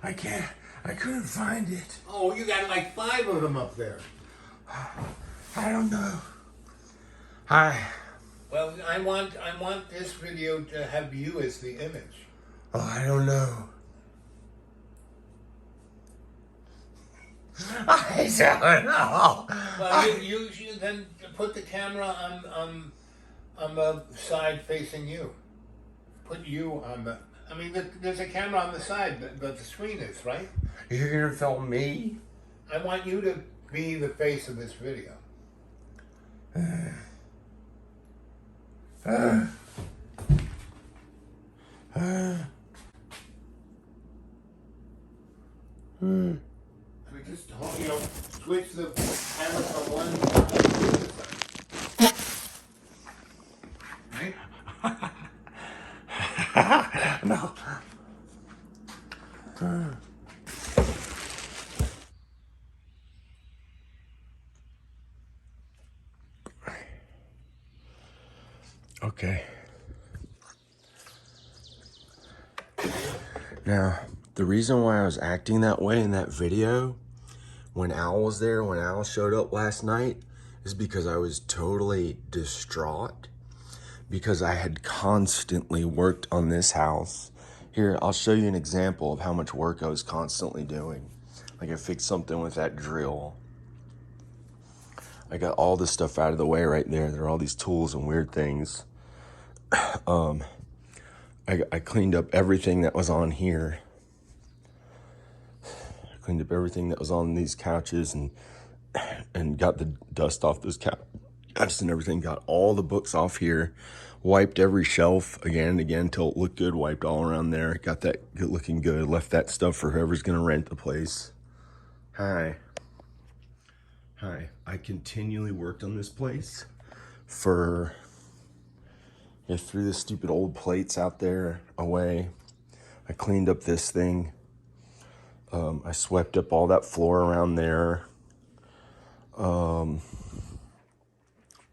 I couldn't find it. Oh, you got like 5 of them up there. I don't know. Well, I want this video to have you as the image. Oh, I don't know. I don't know. Well, you then put the camera on the side facing you. Put you on the. I mean, there's a camera on the side that the screen is, right? You're gonna film me? I want you to be the face of this video. I mean, just switch the camera from one to the other side. Right? No. Okay. Now, the reason why I was acting that way in that video when Al was there, when Al showed up last night, is because I was totally distraught because I had constantly worked on this house. Here, I'll show you an example of how much work I was constantly doing. Like I fixed something with that drill. I got all this stuff out of the way right there. There are all these tools and weird things. I cleaned up everything that was on here. I cleaned up everything that was on these couches and got the dust off those couches and everything. Got all the books off here. Wiped every shelf again and again until it looked good. Wiped all around there. Got that looking good. Left that stuff for whoever's going to rent the place. Hi. I continually worked on this place for... I threw the stupid old plates out there away. I cleaned up this thing. I swept up all that floor around there. I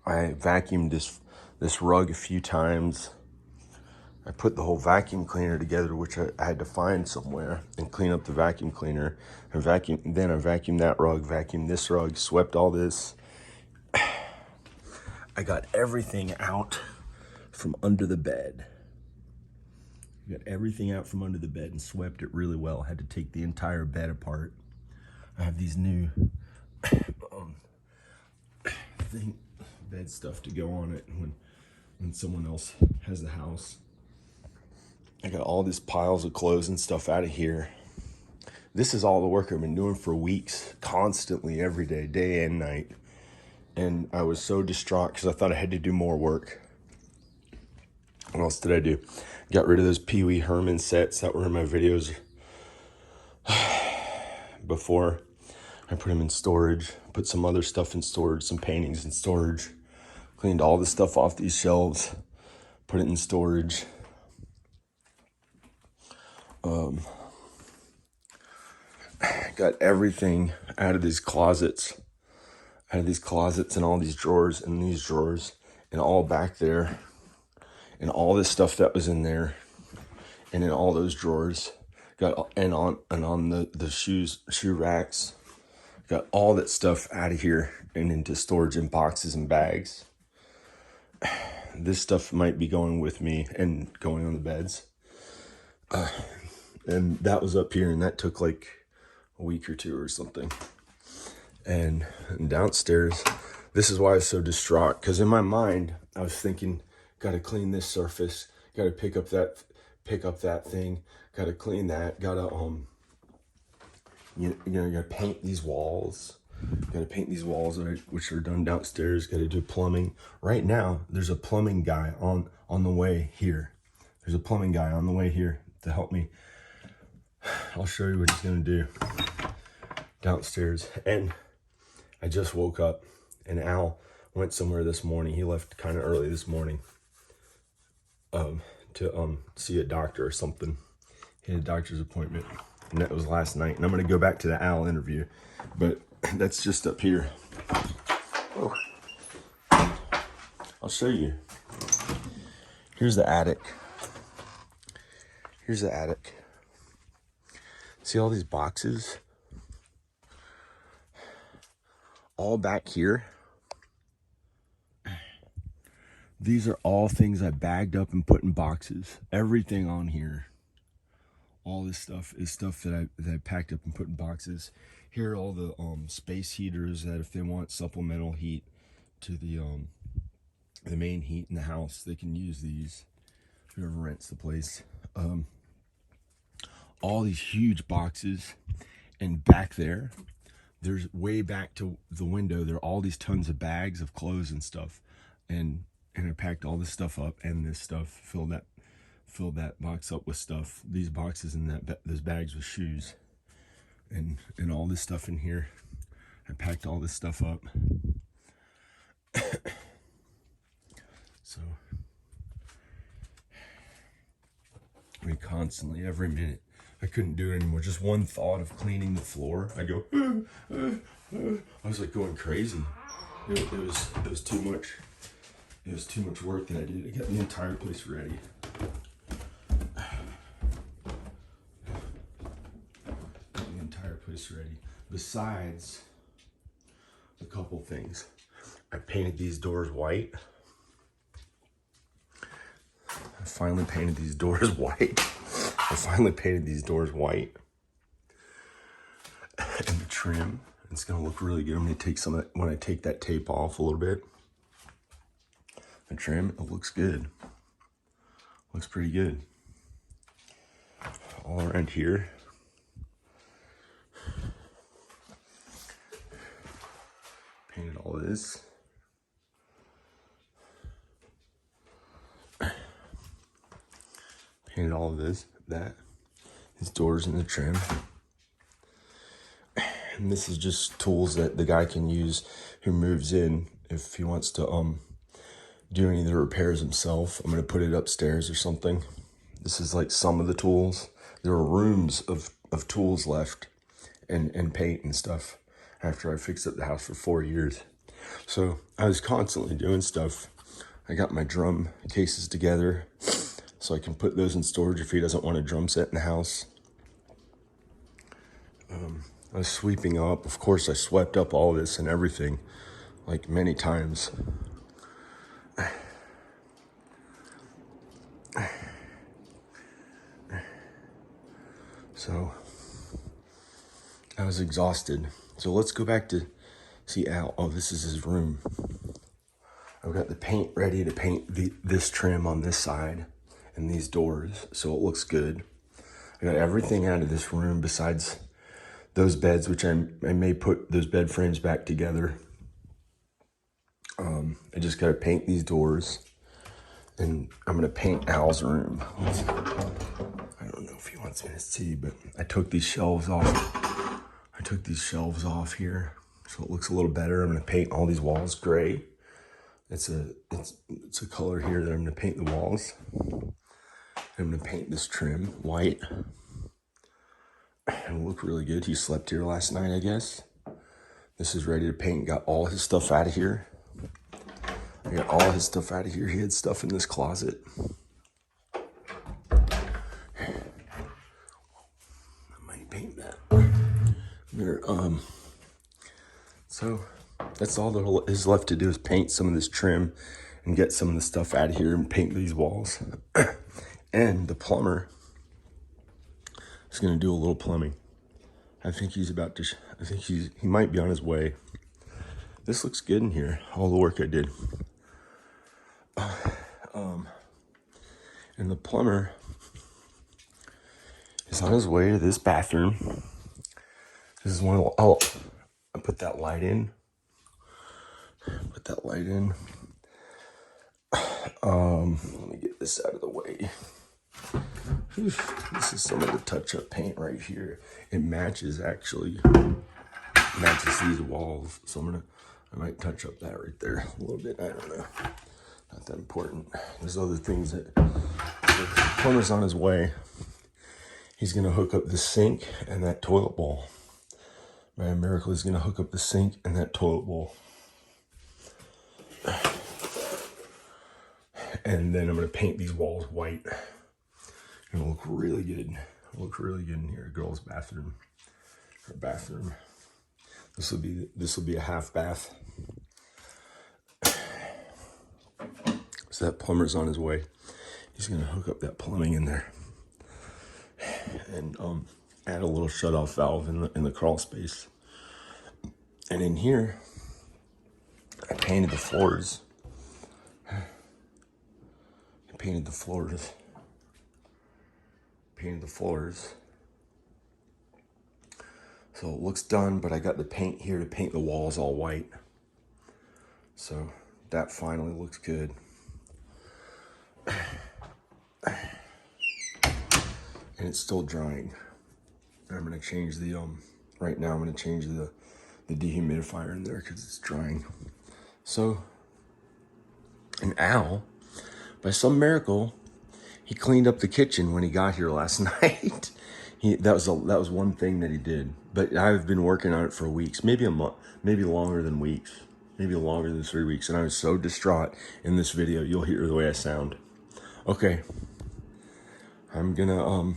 vacuumed this rug a few times. I put the whole vacuum cleaner together, which I had to find somewhere, and clean up the vacuum cleaner. Then I vacuumed that rug, vacuumed this rug, swept all this. I got everything out from under the bed. Got everything out from under the bed and swept it really well. Had to take the entire bed apart. I have these new bed stuff to go on it when someone else has the house. I got all these piles of clothes and stuff out of here. This is all the work I've been doing for weeks, constantly, every day, day and night. And I was so distraught because I thought I had to do more work. What else did I do? Got rid of those Pee Wee Herman sets that were in my videos before. I put them in storage. Put some other stuff in storage, some paintings in storage. Cleaned all the stuff off these shelves. Put it in storage. Got everything out of these closets. Out of these closets and all these drawers and these drawers. And all back there. And all this stuff that was in there, and in all those drawers, and on the shoe racks, got all that stuff out of here and into storage in boxes and bags. This stuff might be going with me and going on the beds, and that was up here, and that took like a week or two or something. And downstairs, this is why I was so distraught, because in my mind I was thinking, gotta clean this surface, gotta pick up that thing, gotta clean that, gotta you gotta paint these walls, which are done downstairs, gotta do plumbing. Right now there's a plumbing guy on the way here. There's a plumbing guy on the way here to help me. I'll show you what he's gonna do downstairs. And I just woke up, and Al went somewhere this morning. He left kind of early this morning to see a doctor or something. He had a doctor's appointment, and that was last night. And I'm gonna go back to the Al interview, but that's just up here. Oh. I'll show you. Here's the attic. See all these boxes? All back here. These are all things I bagged up and put in boxes. Everything on here. All this stuff is stuff that I packed up and put in boxes. Here are all the space heaters that if they want supplemental heat to the main heat in the house, they can use these. Whoever rents the place. All these huge boxes, and back there's way back to the window, there are all these tons of bags of clothes and stuff, and I packed all this stuff up, and this stuff filled that box up with stuff. These boxes and those bags with shoes, and all this stuff in here. I packed all this stuff up. So I mean, constantly, every minute. I couldn't do it anymore. Just one thought of cleaning the floor, I go, I was like going crazy. It was too much. It was too much work that I did. I got the entire place ready. Got the entire place ready. Besides a couple things. I painted these doors white. I finally painted these doors white. And the trim, it's gonna look really good. I'm gonna take some of that, when I take that tape off a little bit. The trim, it looks good. Looks pretty good. All around here. Painted all this. Painted all of this, these doors and the trim. And this is just tools that the guy can use who moves in if he wants to do any of the repairs himself. I'm gonna put it upstairs or something. This is like some of the tools. There are rooms of tools left and paint and stuff after I fixed up the house for 4 years. So I was constantly doing stuff. I got my drum cases together so I can put those in storage if he doesn't want a drum set in the house. I was sweeping up. Of course, I swept up all this and everything, like many times. So I was exhausted. So let's go back to see Al. Oh, this is his room. I've got the paint ready to paint this trim on this side and these doors, so it looks good. I got everything out of this room besides those beds, which I may put those bed frames back together. I just gotta paint these doors, and I'm gonna paint Al's room. I don't know if he wants me to see, but I took these shelves off. Here, so it looks a little better. I'm gonna paint all these walls gray. It's a color here that I'm gonna paint the walls. I'm gonna paint this trim white. It'll look really good. He slept here last night, I guess. This is ready to paint. Got all his stuff out of here. I got all his stuff out of here. He had stuff in this closet. I might paint that. There, so that's all there is left to do is paint some of this trim and get some of the stuff out of here and paint these walls. And the plumber is going to do a little plumbing. I think he's about to, he might be on his way. This looks good in here, all the work I did. And the plumber is on his way to this bathroom. This is one of the, oh, I put that light in. Let me get this out of the way. This is some of the touch-up paint right here. It matches these walls. So I might touch up that right there a little bit. I don't know. Not that important. There's other things that the plumber's on his way. He's gonna hook up the sink and that toilet bowl. By a miracle, he's gonna hook up the sink and that toilet bowl. And then I'm gonna paint these walls white. It'll look really good. Looks really good in here. Girl's bathroom. Her bathroom. This will be a half bath. So that plumber's on his way. He's gonna hook up that plumbing in there and add a little shut-off valve in the crawl space. And in here, I painted the floors. Painted the floors. So it looks done, but I got the paint here to paint the walls all white. So that finally looks good. And it's still drying. I'm gonna change the right now I'm gonna change the dehumidifier in there because it's drying. So, and Al, by some miracle, he cleaned up the kitchen when he got here last night. That was one thing that he did. But I've been working on it for weeks, maybe a month, maybe longer than weeks, maybe longer than 3 weeks. And I was so distraught in this video. You'll hear the way I sound. Okay, I'm gonna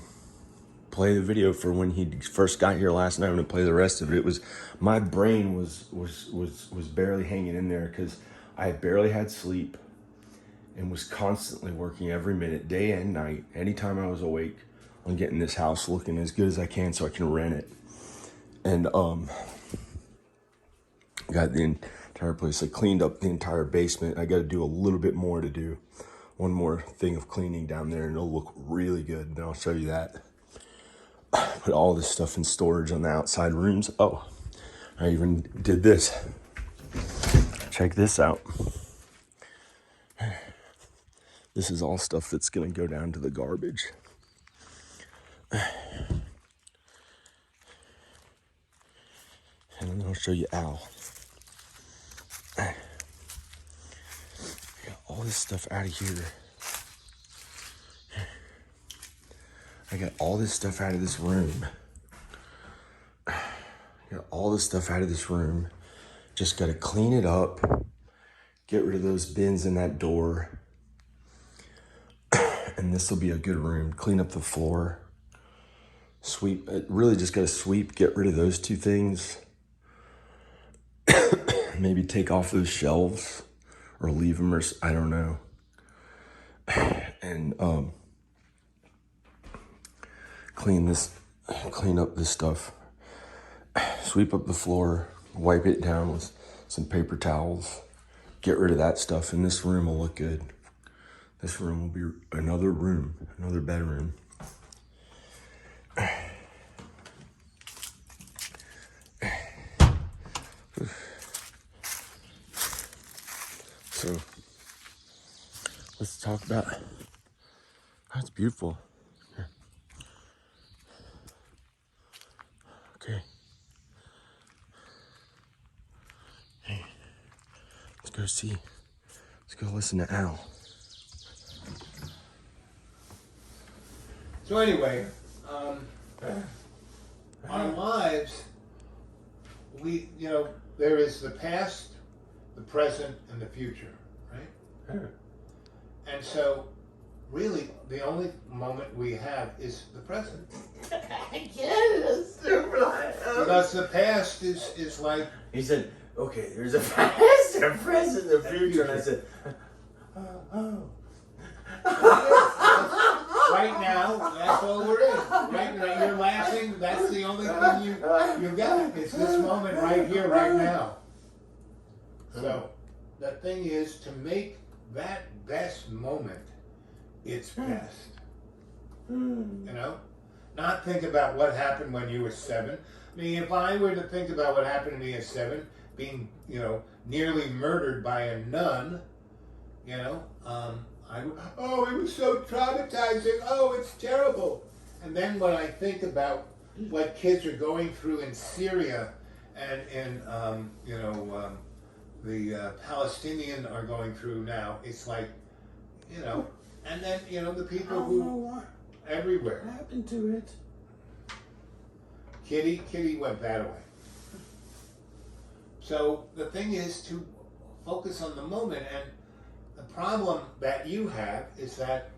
play the video for when he first got here last night. I'm gonna play the rest of it. It was, my brain was barely hanging in there because I barely had sleep and was constantly working every minute, day and night, anytime I was awake, on getting this house looking as good as I can so I can rent it. And got the entire place. I cleaned up the entire basement. I got to do a little bit more to do. One more thing of cleaning down there, and it'll look really good. And I'll show you that. Put all this stuff in storage on the outside rooms. Oh, I even did this. Check this out. This is all stuff that's gonna go down to the garbage. And then I'll show you Al. I got all this stuff out of here. I got all this stuff out of this room. Just gotta clean it up. Get rid of those bins in that door. And this will be a good room. Clean up the floor. Sweep, really just gotta sweep, get rid of those two things. Maybe take off those shelves or leave them, or I don't know. And clean up this stuff. Sweep up the floor, wipe it down with some paper towels. Get rid of that stuff, and this room will look good. This room will be another bedroom. So let's talk about, oh, it's beautiful. Here. Okay. Hey, let's go see. Let's go listen to Al. So anyway, our lives, there is the past, the present, and the future, right? And so, really, the only moment we have is the present. Because the past is like... He said, okay, there's a past, a present, a future. And I said, oh. Right now, that's all we're in. Right now, you're laughing. That's the only thing you got. It's this moment right here, right now. So, the thing is to make that best moment its best. You know? Not think about what happened when you were 7. I mean, if I were to think about what happened to me at 7, being, nearly murdered by a nun, it was so traumatizing. Oh, it's terrible. And then when I think about what kids are going through in Syria and in, the Palestinian are going through now, it's like, and then, the people who everywhere. What happened to it? Kitty went that way. So the thing is to focus on the moment, and the problem that you have is that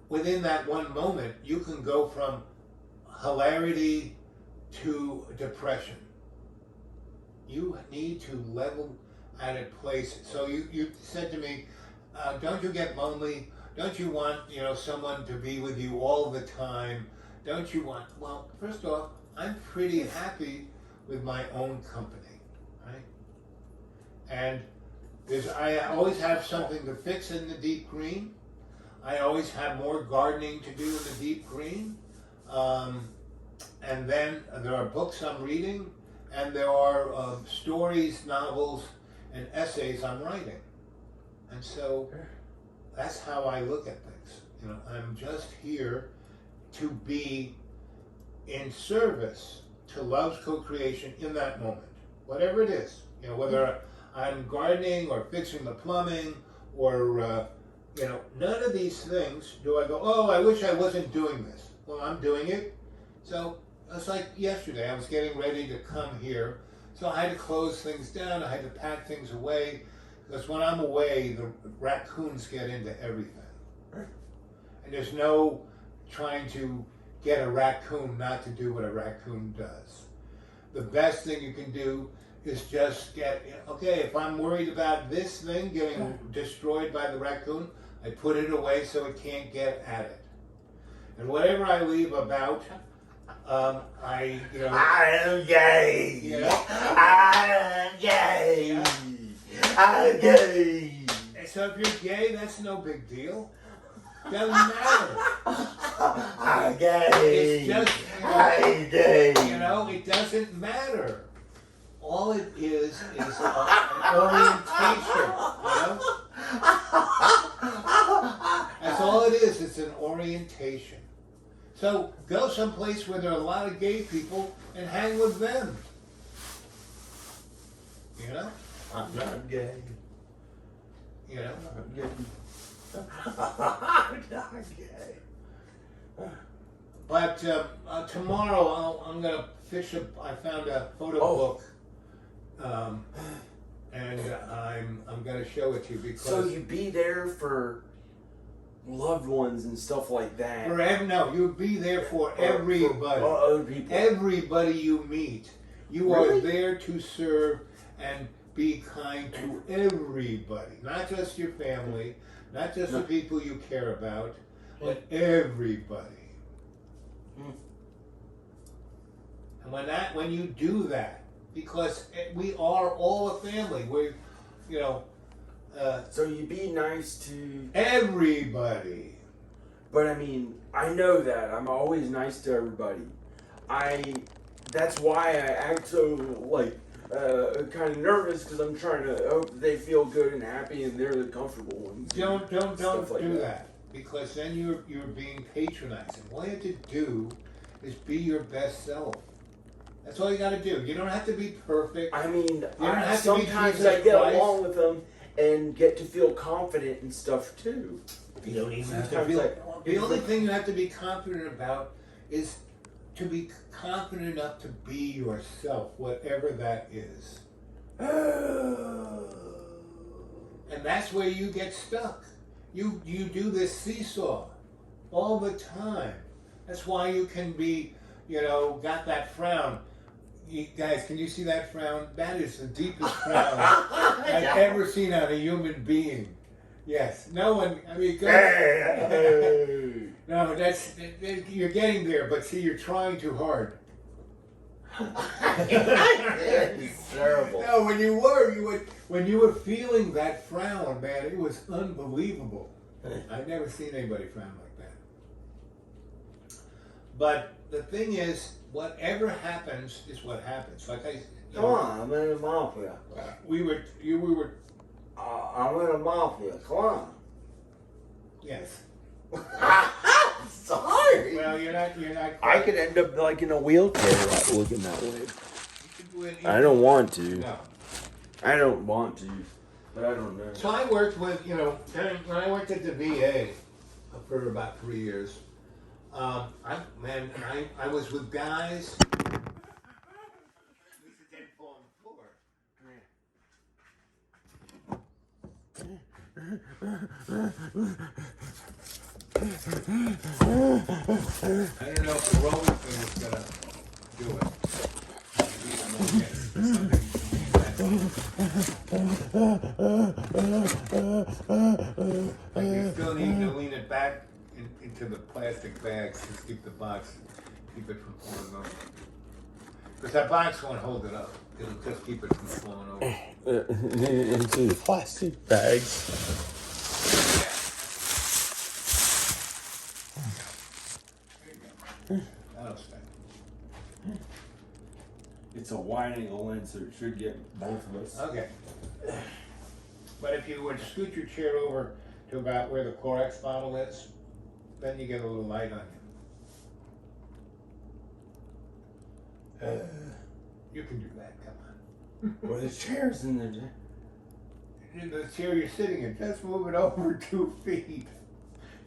within that one moment, you can go from hilarity to depression. You need to level at a place. So you said to me, don't you get lonely? Don't you want, someone to be with you all the time? Don't you want, well, first off, I'm pretty happy with my own company, right? And I always have something to fix in the deep green. I always have more gardening to do in the deep green. And then there are books I'm reading, and there are stories, novels, and essays I'm writing. And so that's how I look at things. I'm just here to be in service to love's co-creation in that moment, whatever it is. Whether I'm gardening or fixing the plumbing or none of these things do I go, oh, I wish I wasn't doing this. Well, I'm doing it. So it's like yesterday, I was getting ready to come here. So I had to close things down. I had to pack things away. Because when I'm away, the raccoons get into everything. And there's no trying to get a raccoon not to do what a raccoon does. The best thing you can do is just okay, if I'm worried about this thing getting destroyed by the raccoon, I put it away so it can't get at it. And whatever I leave about, I am gay. I am gay. I'm gay. So if you're gay, that's no big deal. Doesn't matter. I'm gay. It's just, I'm gay. It doesn't matter. All it is an orientation, That's all it is, it's an orientation. So go someplace where there are a lot of gay people and hang with them. I'm not gay. I'm gay. I'm not gay. But tomorrow I'm going to fish I found a photo book. And I'm going to show it to you because... So you be there for loved ones and stuff like that? No, you'll be there for everybody. For other people. Everybody you meet. You Really? are there to serve and be kind to everybody. Not just your family, not just the people you care about, but everybody. And when you do that, because we are all a family. So you be nice to everybody. But I know that. I'm always nice to everybody. That's why I act so kind of nervous, because I'm trying to hope that they feel good and happy and they're the comfortable ones. Don't do that, because then you're being patronizing. All you have to do is be your best self. That's all you got to do. You don't have to be perfect. Sometimes I get along with them and get to feel confident and stuff too. You don't even have to feel. The only thing you have to be confident about is to be confident enough to be yourself, whatever that is. And that's where you get stuck. You do this seesaw all the time. That's why you can be, got that frown. You guys, can you see that frown? That is the deepest frown I've ever seen on a human being. Yes. No one, go. No, you're getting there, but see, you're trying too hard. It's terrible. No, when you were feeling that frown, man, it was unbelievable. I've never seen anybody frown like that. But the thing is, whatever happens is what happens. Come on, I'm in the mafia. I'm in the mafia. Come on. Yes. Sorry. Well, you're not. I could end up like in a wheelchair looking that way. I don't want to. No. I don't want to, but I don't know. So I worked with, when I worked at the VA for about 3 years, I was with guys. I didn't know if the rolling thing was gonna do it. Like you still need to lean it back into the plastic bags to keep the box, keep it from falling over. Because that box won't hold it up. It'll just keep it from falling over. Into the plastic bags. That'll stay. It's a wide angle lens, so it should get both of us. Okay. But if you would scoot your chair over to about where the Clorox bottle is, then you get a little light on you. You can do that, come on. Well, the chair's in there. In the chair you're sitting in, just move it over 2 feet.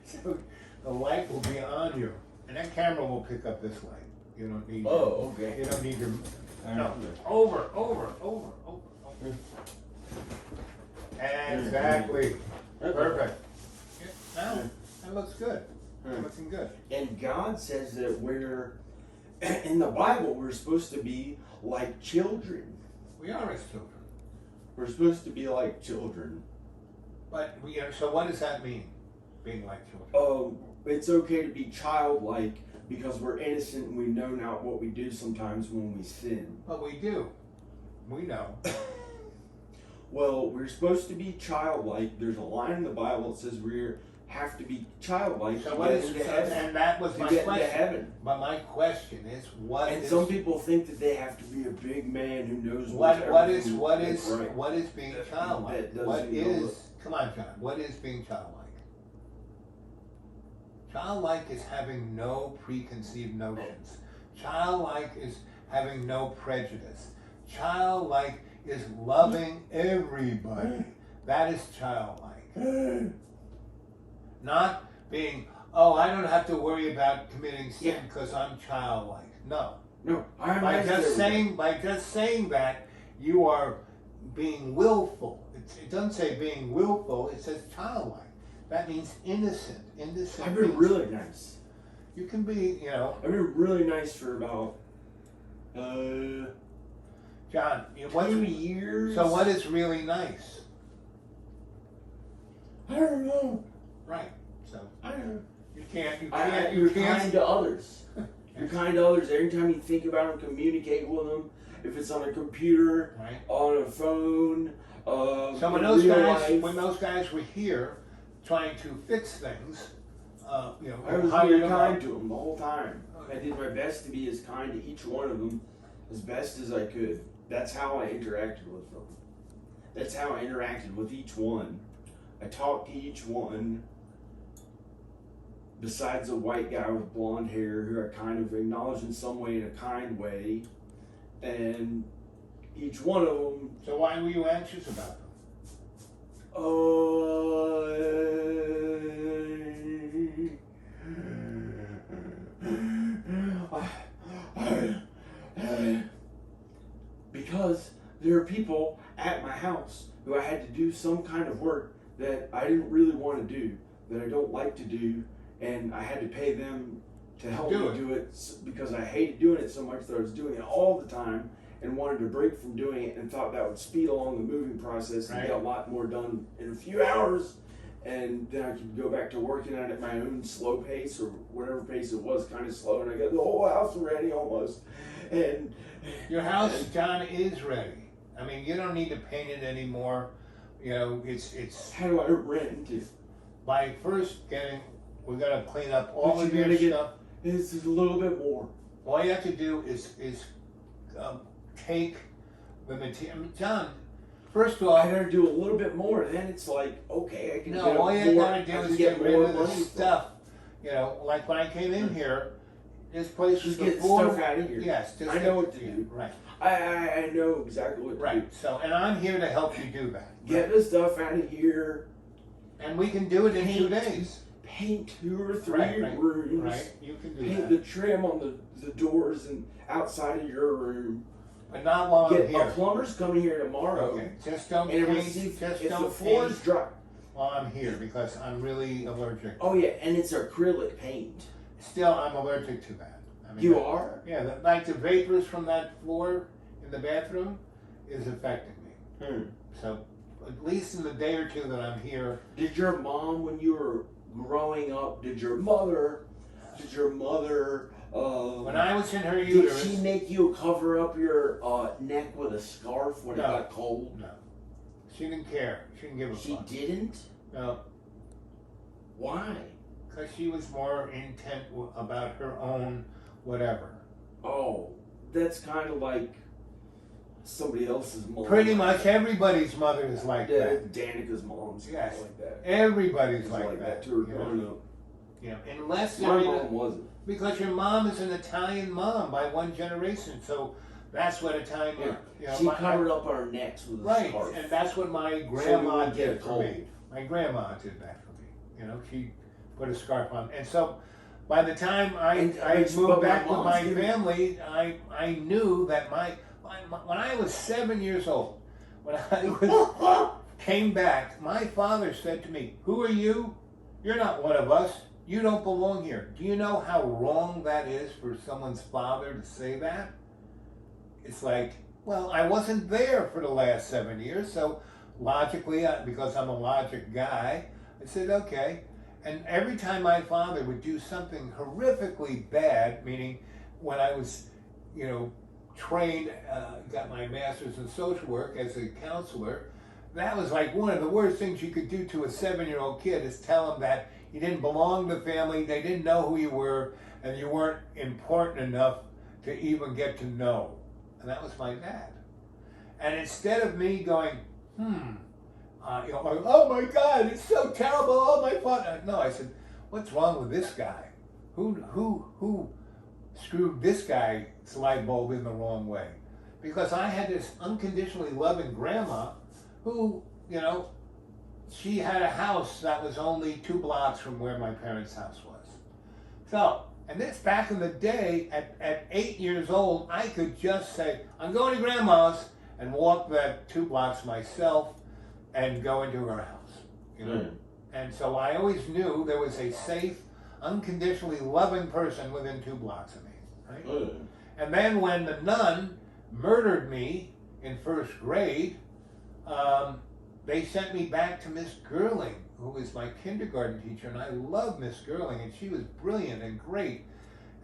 So the light will be on you. And that camera will pick up this light. You don't need Oh, okay. You don't need your no. Over. Exactly. Perfect. Yeah, now that looks good. Looking good. And God says that we're, in the Bible, we're supposed to be like children. We are as children. We're supposed to be like children. But we are, so what does that mean? Being like children? It's okay to be childlike because we're innocent and we know not what we do sometimes when we sin. But we do. We know. Well, we're supposed to be childlike. There's a line in the Bible that says we have to be childlike So to what get is into heaven. and that was To my get into question. heaven. But my question is what And is some people think that they have to be a big man who knows what is everything what that's is right. what is being childlike? That What doesn't go is with- come on, John, what is being childlike? Childlike is having no preconceived notions. Childlike is having no prejudice. Childlike is loving everybody. That is childlike. Not being, oh, I don't have to worry about committing sin because I'm childlike. No. No, I'm By nice just to saying that, you are being willful. It doesn't say being willful, it says childlike. That means innocent. Innocent. I've been means really nice. you can be, I've been really nice for about John, 2 years. so what is really nice? I don't know. Right. So I don't know. you can't You're kind to others. You're kind to others. Every time you think about them, communicate with them. If it's on a computer, right. on a phone, So when in those real guys life, when those guys were here trying to fix things, I was hired being them kind up. to them the whole time. I did my best to be as kind to each one of them as best as I could. That's how I interacted with them. That's how I interacted with each one. I talked to each one. Besides the white guy with blonde hair, who I kind of acknowledged in some way, in a kind way, and each one of them. So why were you anxious about them? Because there are people at my house who I had to do some kind of work that I didn't really want to do, that I don't like to do, and I had to pay them to help me do it because I hated doing it so much that I was doing it all the time and wanted to break from doing it and thought that would speed along the moving process and get a lot more done in a few hours, and then I could go back to working at it at my own slow pace or whatever pace it was, kind of slow, and I got the whole house ready almost. And your house, John, is ready. I mean, you don't need to paint it anymore. It's. How do I rent it? By first we gotta clean up all But of you your gotta stuff. It's a little bit more. All you have to do is take the material. John, first of all, I gotta do a little bit more. Then it's like, okay, I can no, get all you more. gotta do I is can get rid more of the money stuff. Like when I came in here, this place was Just get before. stuff out of here. Yes, just I know what to do. Right, I know exactly what to do. right. So, and I'm here to help you do that. Get the stuff out of here. And we can do it in 2 days. Paint 2 or 3 Right, rooms. Right, you can do Paint that. the trim on the doors and outside of your room. But not while I'm Get here. a plumber's coming here tomorrow. Okay, just don't And paint. if Just the don't floor's paint. dry, while I'm here because I'm really allergic. Oh yeah, and it's acrylic paint. Still, I'm allergic to that. I mean, You are? Yeah, like the vapors from that floor in the bathroom is affecting me. So, at least in the day or two that I'm here. Did your mom, when you were growing up, did your mother, When I was in her uterus. did she make you cover up your neck with a scarf when it got cold? No. She didn't care. She didn't give a fuck. She didn't? No. Why? Because she was more intent about her own whatever. Oh, that's kind of like somebody else's mom. Pretty much everybody's mother is like that. Danica's mom's Yes. like that. Everybody's like that. To her you know? growing up. You know, unless My they're mom wasn't. because your mom is an Italian mom by one generation, so that's what Italian. Yeah. You know, She covered up our necks with a right, scarf. and that's what my we grandma wouldn't get did for cold. me. My grandma did that for me. You know, she put a scarf on, and so by the time I but moved my back with mom's my giving- family, I knew that when I was 7 years old, when I came back, my father said to me, "Who are you? You're not one of us. You don't belong here." Do you know how wrong that is for someone's father to say that? It's like, well, I wasn't there for the last 7 years, so logically, because I'm a logic guy, I said, okay. And every time my father would do something horrifically bad, meaning when I was, you know, trained, got my master's in social work as a counselor, that was like one of the worst things you could do to a 7-year-old kid is tell him that you didn't belong to the family, they didn't know who you were, and you weren't important enough to even get to know. And that was my dad. And instead of me going, you know, like, oh my God, it's so terrible, oh my father. No, I said, what's wrong with this guy? Who screwed this guy's light bulb in the wrong way? Because I had this unconditionally loving grandma who, you know, she had a house that was only 2 blocks from where my parents' house was. So, and this back in the day, at 8 years old, I could just say, I'm going to grandma's and walk that 2 blocks myself and go into her house. You know? And so I always knew there was a safe, unconditionally loving person within 2 blocks of me. Right? And then when the nun murdered me in 1st grade, they sent me back to Miss Gerling, who was my kindergarten teacher, and I loved Miss Gerling, and she was brilliant and great.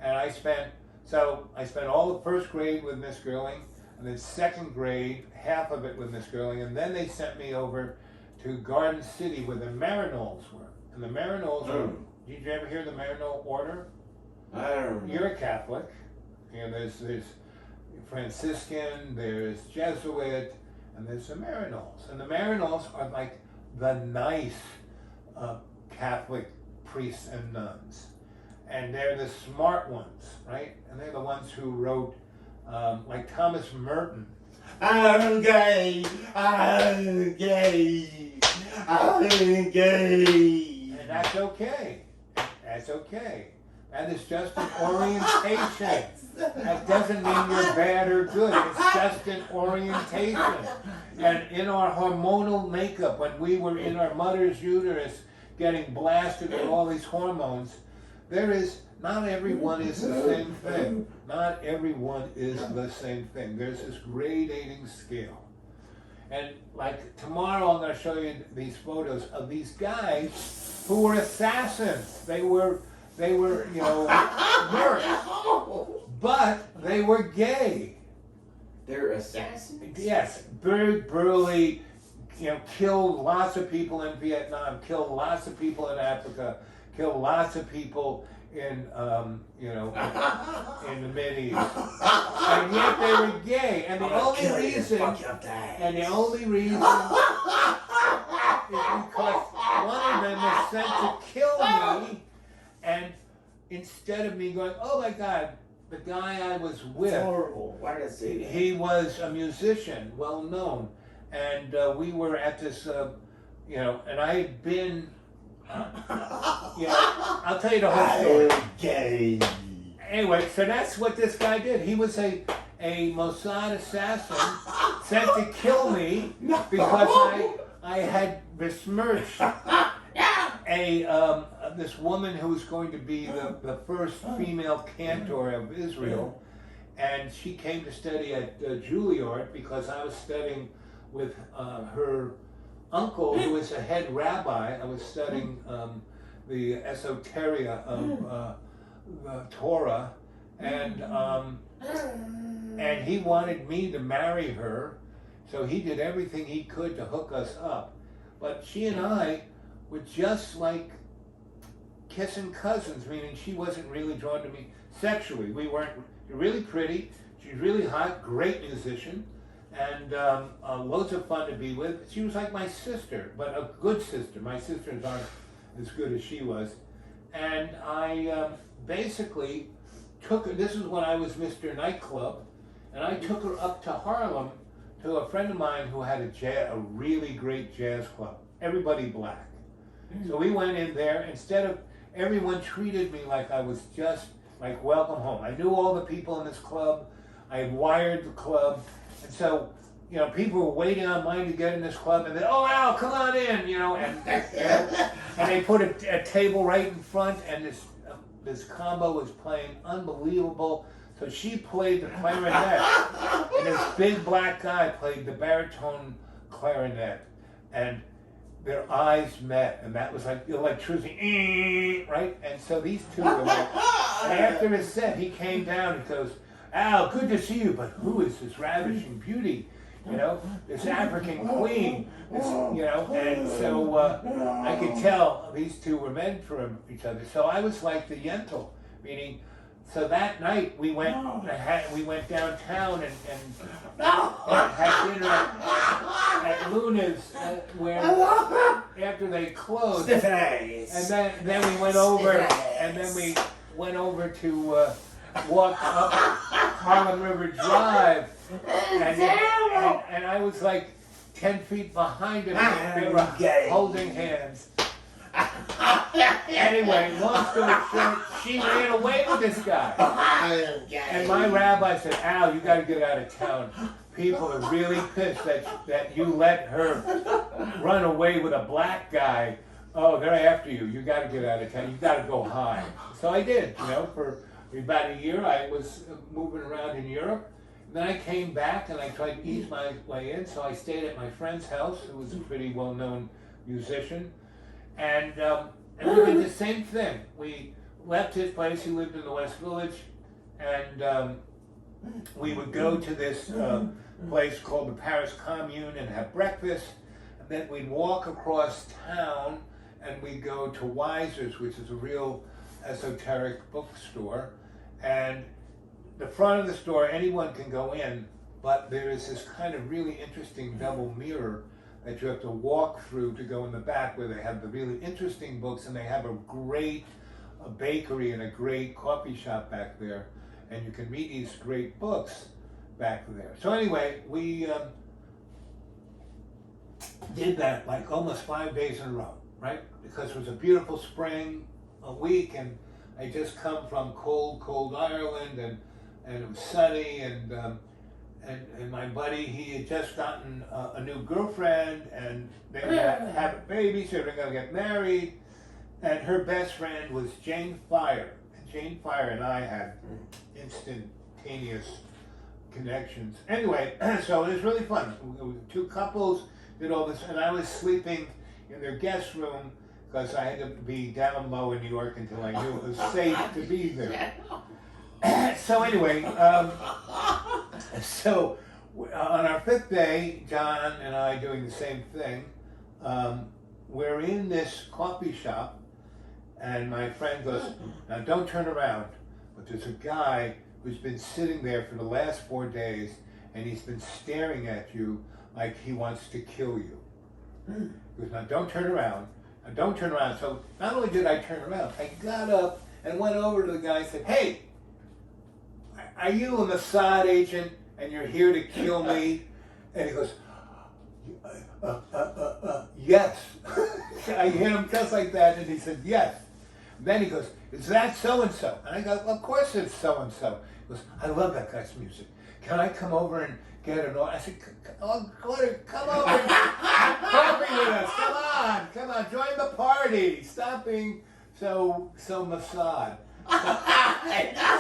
And I spent all of 1st grade with Miss Gerling, and then 2nd grade, half of it with Miss Gerling, and then they sent me over to Garden City where the Maryknolls were. And the Maryknolls were, did you ever hear the Maryknoll order? I don't know. You're a Catholic. You know, there's Franciscan, there's Jesuit, and there's the Maryknolls. And the Maryknolls are like the nice Catholic priests and nuns. And they're the smart ones, right? And they're the ones who wrote, like Thomas Merton. I'm gay, I'm gay, I'm gay. And that's okay. That's okay. That is just an orientation. That doesn't mean you're bad or good. It's just an orientation. And in our hormonal makeup, when we were in our mother's uterus getting blasted with all these hormones, not everyone is the same thing. Not everyone is the same thing. There's this gradating scale. And like tomorrow I'm going to show you these photos of these guys who were assassins. They were, you know, mercs. But they were gay. They're assassins? Yes, very brutally, you know, killed lots of people in Vietnam, killed lots of people in Africa, killed lots of people in, you know, in the Mideast. And yet they were gay. And the only reason is because one of them was sent to kill me, and instead of me going, oh my God, the guy I was with, That's horrible. Why did I say that? he was a musician, well known, and we were at this, you know, and I had been, you know, I'll tell you the whole story. Gay. Anyway, so that's what this guy did. He was a Mossad assassin sent to kill me because I had besmirched this woman who was going to be the first female cantor of Israel, and she came to study at Juilliard because I was studying with her uncle, who was a head rabbi. I was studying the esoteria of the Torah, and he wanted me to marry her, so he did everything he could to hook us up. But she and I were just like kissing cousins, meaning she wasn't really drawn to me sexually. We weren't really pretty. She's really hot, great musician, and loads of fun to be with. She was like my sister, but a good sister. My sisters aren't as good as she was. And I basically took her, this is when I was Mr. Nightclub, and I took her up to Harlem to a friend of mine who had a really great jazz club. Everybody black. So we went in there. Instead of, everyone treated me like I was just like welcome home. I knew all the people in this club. I had wired the club. And so, you know, people were waiting online to get in this club, and then, oh, Al, come on in, you know, and they put a table right in front, and this combo was playing unbelievable. So she played the clarinet, and this big black guy played the baritone clarinet, and their eyes met, and that was like the electricity, right? And so these two were like, and after his set, he came down and goes, Al, good to see you, but who is this ravishing beauty? You know, this African queen, this, you know, and so I could tell these two were meant for each other. So I was like the Yentl, meaning, so that night we went downtown and had dinner at Luna's, where after they closed, and then we went over to walk up Harlem River Drive, and I was like 10 feet behind him, and they were holding hands. Anyway, long story short, she ran away with this guy. And my rabbi said, Al, you got to get out of town. People are really pissed that you let her run away with a black guy. Oh, they're after you. You got to get out of town. You got to go high. So I did, you know, for about a year. I was moving around in Europe. Then I came back and I tried to ease my way in. So I stayed at my friend's house, who was a pretty well-known musician. And we did the same thing. We left his place. He lived in the West Village, and we would go to this place called the Paris Commune and have breakfast. And then we'd walk across town, and we'd go to Weiser's, which is a real esoteric bookstore. And the front of the store, anyone can go in, but there is this kind of really interesting double mirror that you have to walk through to go in the back, where they have the really interesting books, and they have a great bakery and a great coffee shop back there, and you can read these great books back there. So anyway, we did that like almost 5 days in a row, right? Because it was a beautiful spring week, and I just come from cold Ireland, and it was sunny, and my buddy, he had just gotten a new girlfriend, and they had a baby, so they're going to get married. And her best friend was Jane Fire. And Jane Fire and I had instantaneous connections. Anyway, so it was really fun. Two couples did all this, and I was sleeping in their guest room because I had to be down low in New York until I knew it was safe to be there. So anyway, so on our fifth day, John and I doing the same thing, we're in this coffee shop, and my friend goes, now don't turn around, but there's a guy who's been sitting there for the last 4 days, and he's been staring at you like he wants to kill you. He goes, now don't turn around, now don't turn around. So not only did I turn around, I got up and went over to the guy and said, hey, are you a Mossad agent and you're here to kill me? And he goes, yes. I hit him just like that, and he said, yes. Then he goes, is that so-and-so? And I go, well, of course it's so-and-so. He goes, I love that guy's music. can I come over and get an order? I said, oh, Gordon, come over and have coffee with us. Come on, join the party. Stop being so Mossad.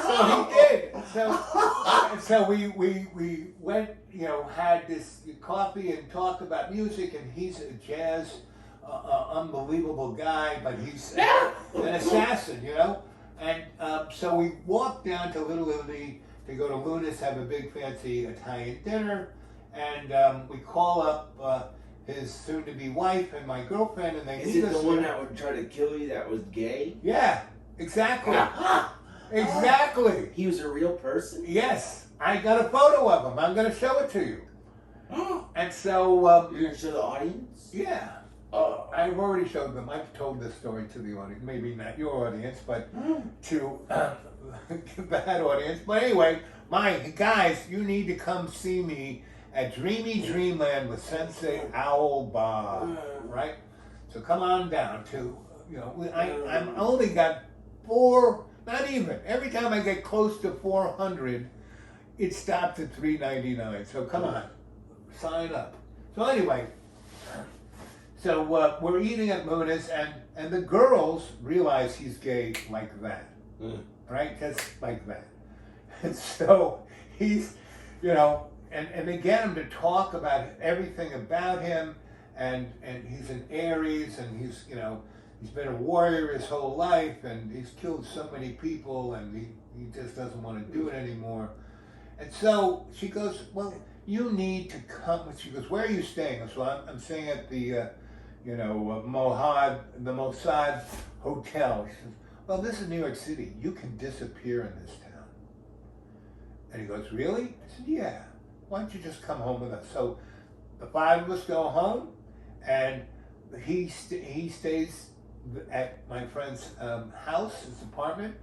So he did. So we went, had this coffee and talked about music, and he's a jazz, unbelievable guy, but he's an assassin, And so we walked down to Little Italy to go to Luna's, have a big fancy Italian dinner, and we call up his soon-to-be wife and my girlfriend, and they Is meet it us the one there. that would try to kill you that was gay? Yeah, exactly. Exactly. He was a real person? Yes, I got a photo of him. I'm going to show it to you. And so, You're going to show the audience? yeah, I've already showed them. I've told this story to the audience. Maybe not your audience, but to that audience. But anyway, my guys, you need to come see me at Dreamy Dreamland with Sensei Owl Bob, right? So come on down to, I'm only got 4, not even. Every time I get close to 400, it stops at $3.99. So come on, sign up. So anyway, we're eating at Luna's, and the girls realize he's gay like that, right? Just like that. And so he's, and they get him to talk about everything about him, and he's an Aries, and he's been a warrior his whole life, and he's killed so many people, and he just doesn't want to do it anymore. And so she goes, well, you need to come. She goes, where are you staying? So I'm staying at the, the Mossad Hotel. She says, well, this is New York City. You can disappear in this town. And he goes, really? I said, yeah. Why don't you just come home with us? So the 5 of us go home, and he stays at my friend's house, his apartment,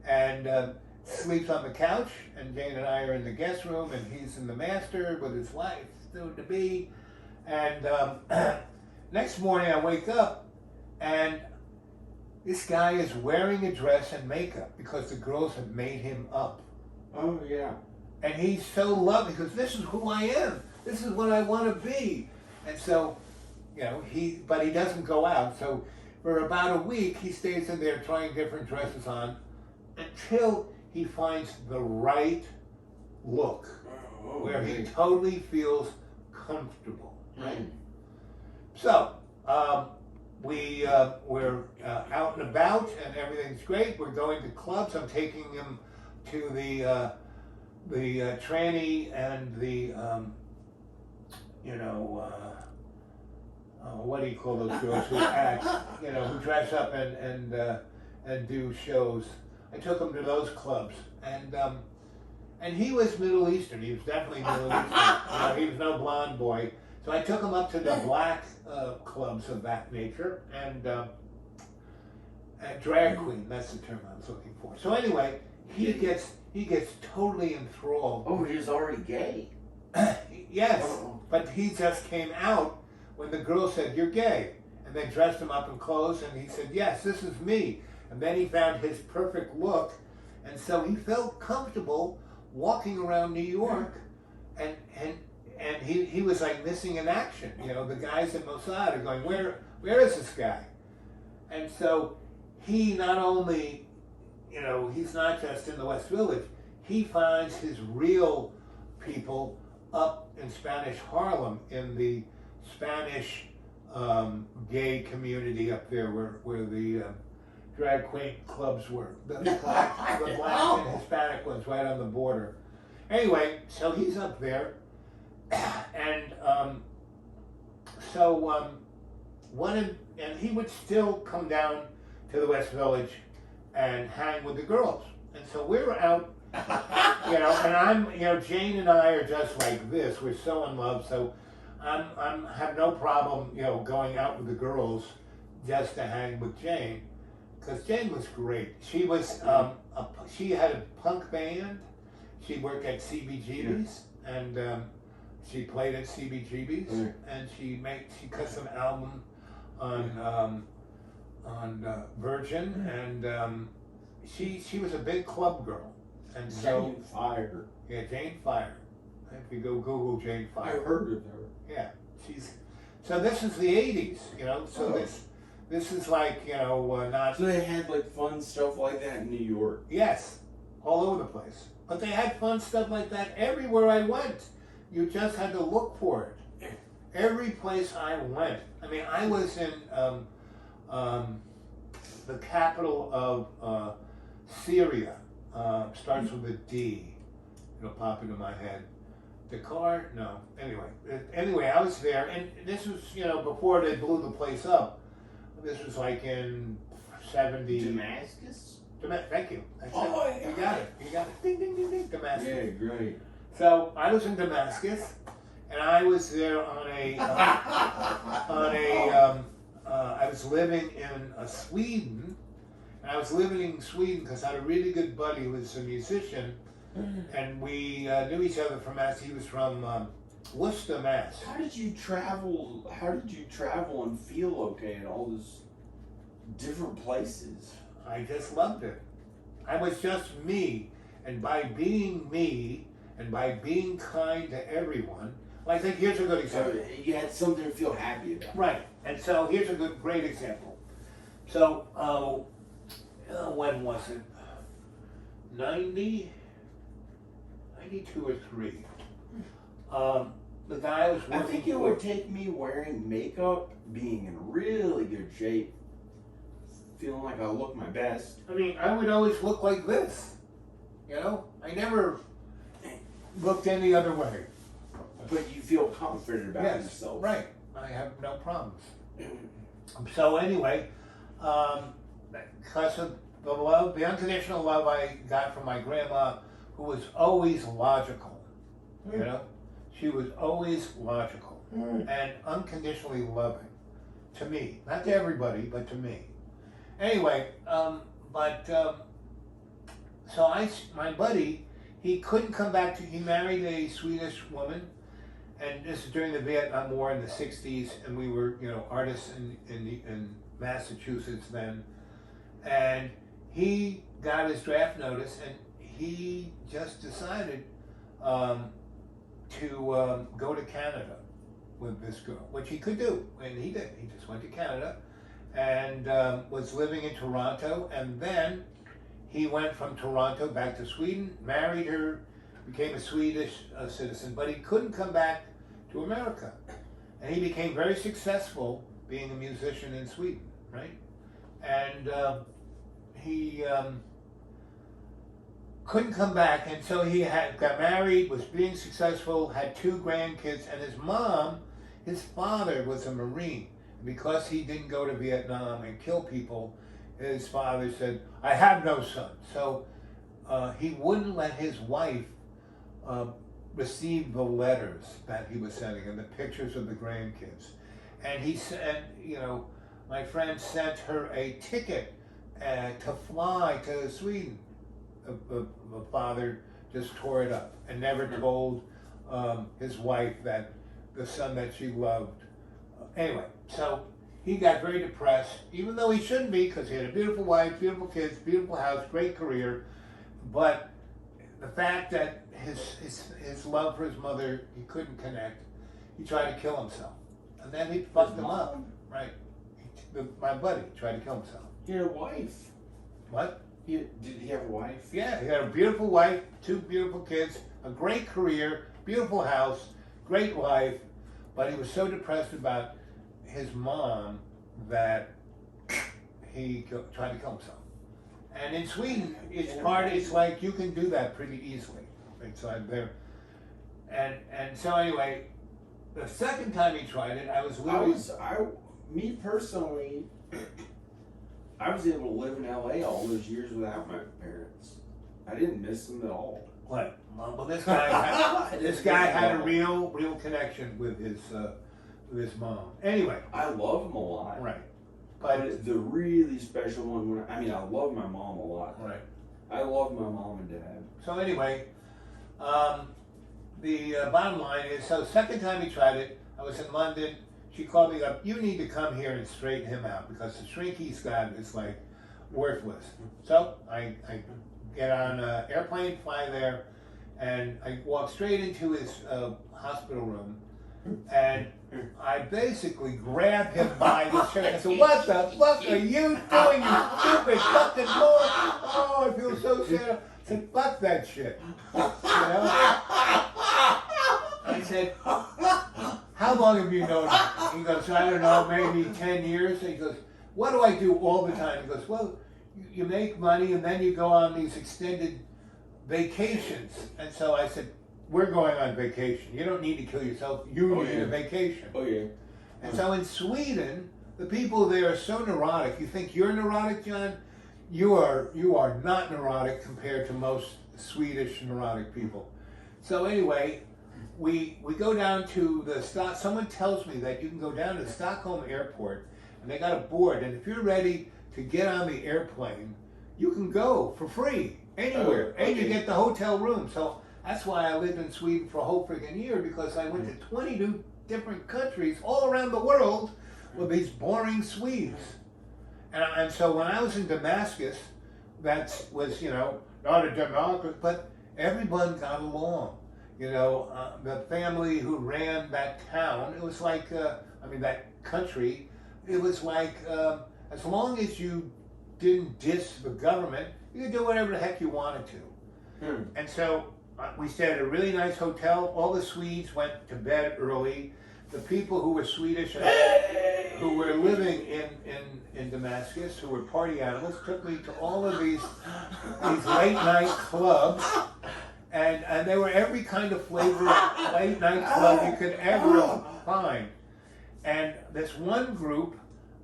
and sleeps on the couch, and Jane and I are in the guest room, and he's in the master with his wife, soon to be. And next morning I wake up, and this guy is wearing a dress and makeup because the girls have made him up. Oh, yeah. And he's so lovely because this is who I am. This is what I want to be. And so, but he doesn't go out. So for about a week, he stays in there trying different dresses on until he finds the right look where he totally feels comfortable. Right? So we're out and about, and everything's great. We're going to clubs. I'm taking him to the tranny and the what do you call those girls who act, who dress up and do shows. I took him to those clubs, and he was Middle Eastern. He was definitely Middle Eastern. He was no blonde boy. So I took him up to the black clubs of that nature, and drag queen. That's the term I was looking for. So anyway, he gets totally enthralled. Oh, he was already gay. Yes, but he just came out when the girl said, you're gay. And they dressed him up in clothes, and he said, yes, this is me. And then he found his perfect look, and so he felt comfortable walking around New York, and he was like missing in action. The guys at Mossad are going, where is this guy? And so he not only, he's not just in the West Village, he finds his real people up in Spanish Harlem, in the Spanish gay community up there where the drag queen clubs were. The black and Hispanic ones right on the border. Anyway, so he's up there, and and he would still come down to the West Village and hang with the girls. And so we were out, and I'm, Jane and I are just like this. We're so in love. So I'm have no problem, going out with the girls just to hang with Jane, because Jane was great. She was, she had a punk band. She worked at CBGB's, and she played at CBGB's, and she cut some album on Virgin, and she was a big club girl, and so Jane Fire. Yeah, Jane Fire. If you go Google Jane I Fonda. heard of her. Yeah, she's. So this is the '80s, you know. So Oh. this is like, you know, not. So they had like fun stuff like that in New York. Yes, all over the place. But they had fun stuff like that everywhere I went. You just had to look for it. Every place I went. I mean, I was in the capital of Syria. Starts with a D. It'll pop into my head. Dakar? No. Anyway, I was there, and this was, you know, before they blew the place up. This was like in 70. Damascus? Thank you. That's Oh, it. yeah. You got it. You got it. Ding, ding, ding, ding. Damascus. Yeah, great. So I was in Damascus, and I was there on I was living in Sweden, and I was living in Sweden because I had a really good buddy who was a musician, and we knew each other from Mass. He was from Worcester, Mass. How did you travel? How did you travel and feel okay in all those different places? I just loved it. I was just me, and by being me, and by being kind to everyone, like here's a good So example. you had something to feel happy about. Right, and so here's a great example. So, when was it? 92 or 3. The guy I was working I think it would take me wearing makeup, being in really good shape, feeling like I look my best. I mean, I would always look like this. You know? I never looked any other way. But you feel confident about Yes, yourself. right. I have no problems. So anyway, because of the love, the unconditional love I got from my grandma, who was always logical, you know? She was always logical and unconditionally loving to me. Not to everybody, but to me. Anyway, so my buddy, he couldn't come back he married a Swedish woman, and this is during the Vietnam War in the 60s, and we were, you know, artists in Massachusetts then, and he got his draft notice, and he just decided to go to Canada with this girl, which he could do, and he did. He just went to Canada and was living in Toronto, and then he went from Toronto back to Sweden, married her, became a Swedish citizen, but he couldn't come back to America. And he became very successful being a musician in Sweden, right? And he couldn't come back, and so he got married, was being successful, had 2 grandkids, and his father was a Marine. Because he didn't go to Vietnam and kill people, his father said, I have no son. So he wouldn't let his wife receive the letters that he was sending and the pictures of the grandkids. And he said, you know, my friend sent her a ticket to fly to Sweden. The father just tore it up and never told his wife that the son that she loved. Anyway, so he got very depressed, even though he shouldn't be, because he had a beautiful wife, beautiful kids, beautiful house, great career. But the fact that his love for his mother, he couldn't connect. He tried to kill himself, and then he fucked him up. Right? My buddy tried to kill himself. He had a wife. What? Did he have a wife? Yeah, he had a beautiful wife, 2 beautiful kids, a great career, beautiful house, great life, but he was so depressed about his mom that he tried to kill himself. And in Sweden, it's like you can do that pretty easily. It's like there. And so anyway, the second time he tried it, Me personally, I was able to live in LA all those years without my parents. I didn't miss them at all. What? Well, this guy had a real connection with his mom. Anyway. I love them a lot. Right. But the really special one, I love my mom a lot. Right. I love my mom and dad. So anyway, the bottom line is, so second time he tried it, I was in London. She called me up, you need to come here and straighten him out because the shrink he's got is like worthless. So I get on an airplane, fly there, and I walked straight into his hospital room, and I basically grabbed him by the shirt. I said, "What the fuck are you doing, you stupid fucking moron? Oh, I feel so sad." I said, "Fuck that shit." You know? I said, "How long have you known him?" He goes, "I don't know, maybe 10 years. He goes, "What do I do all the time?" He goes, "Well, you make money and then you go on these extended vacations." And so I said, "We're going on vacation. You don't need to kill yourself. You need a vacation." Oh yeah. And so in Sweden, the people there are so neurotic. You think you're neurotic, John? You are not neurotic compared to most Swedish neurotic people. So anyway, we go down to the someone tells me that you can go down to the Stockholm airport and they got a board, and if you're ready to get on the airplane, you can go for free anywhere, and you get the hotel room. So that's why I lived in Sweden for a whole freaking year, because I went to 22 different countries all around the world with these boring Swedes. And so when I was in Damascus, that was, not a Damascus, but everyone got along. The family who ran that town, it was like, that country, it was like, as long as you didn't diss the government, you could do whatever the heck you wanted to. And so we stayed at a really nice hotel. All the Swedes went to bed early. The people who were Swedish and who were living in Damascus, who were party animals, took me to all of these late night clubs. And they were every kind of flavor of late night club you could ever find. And this one group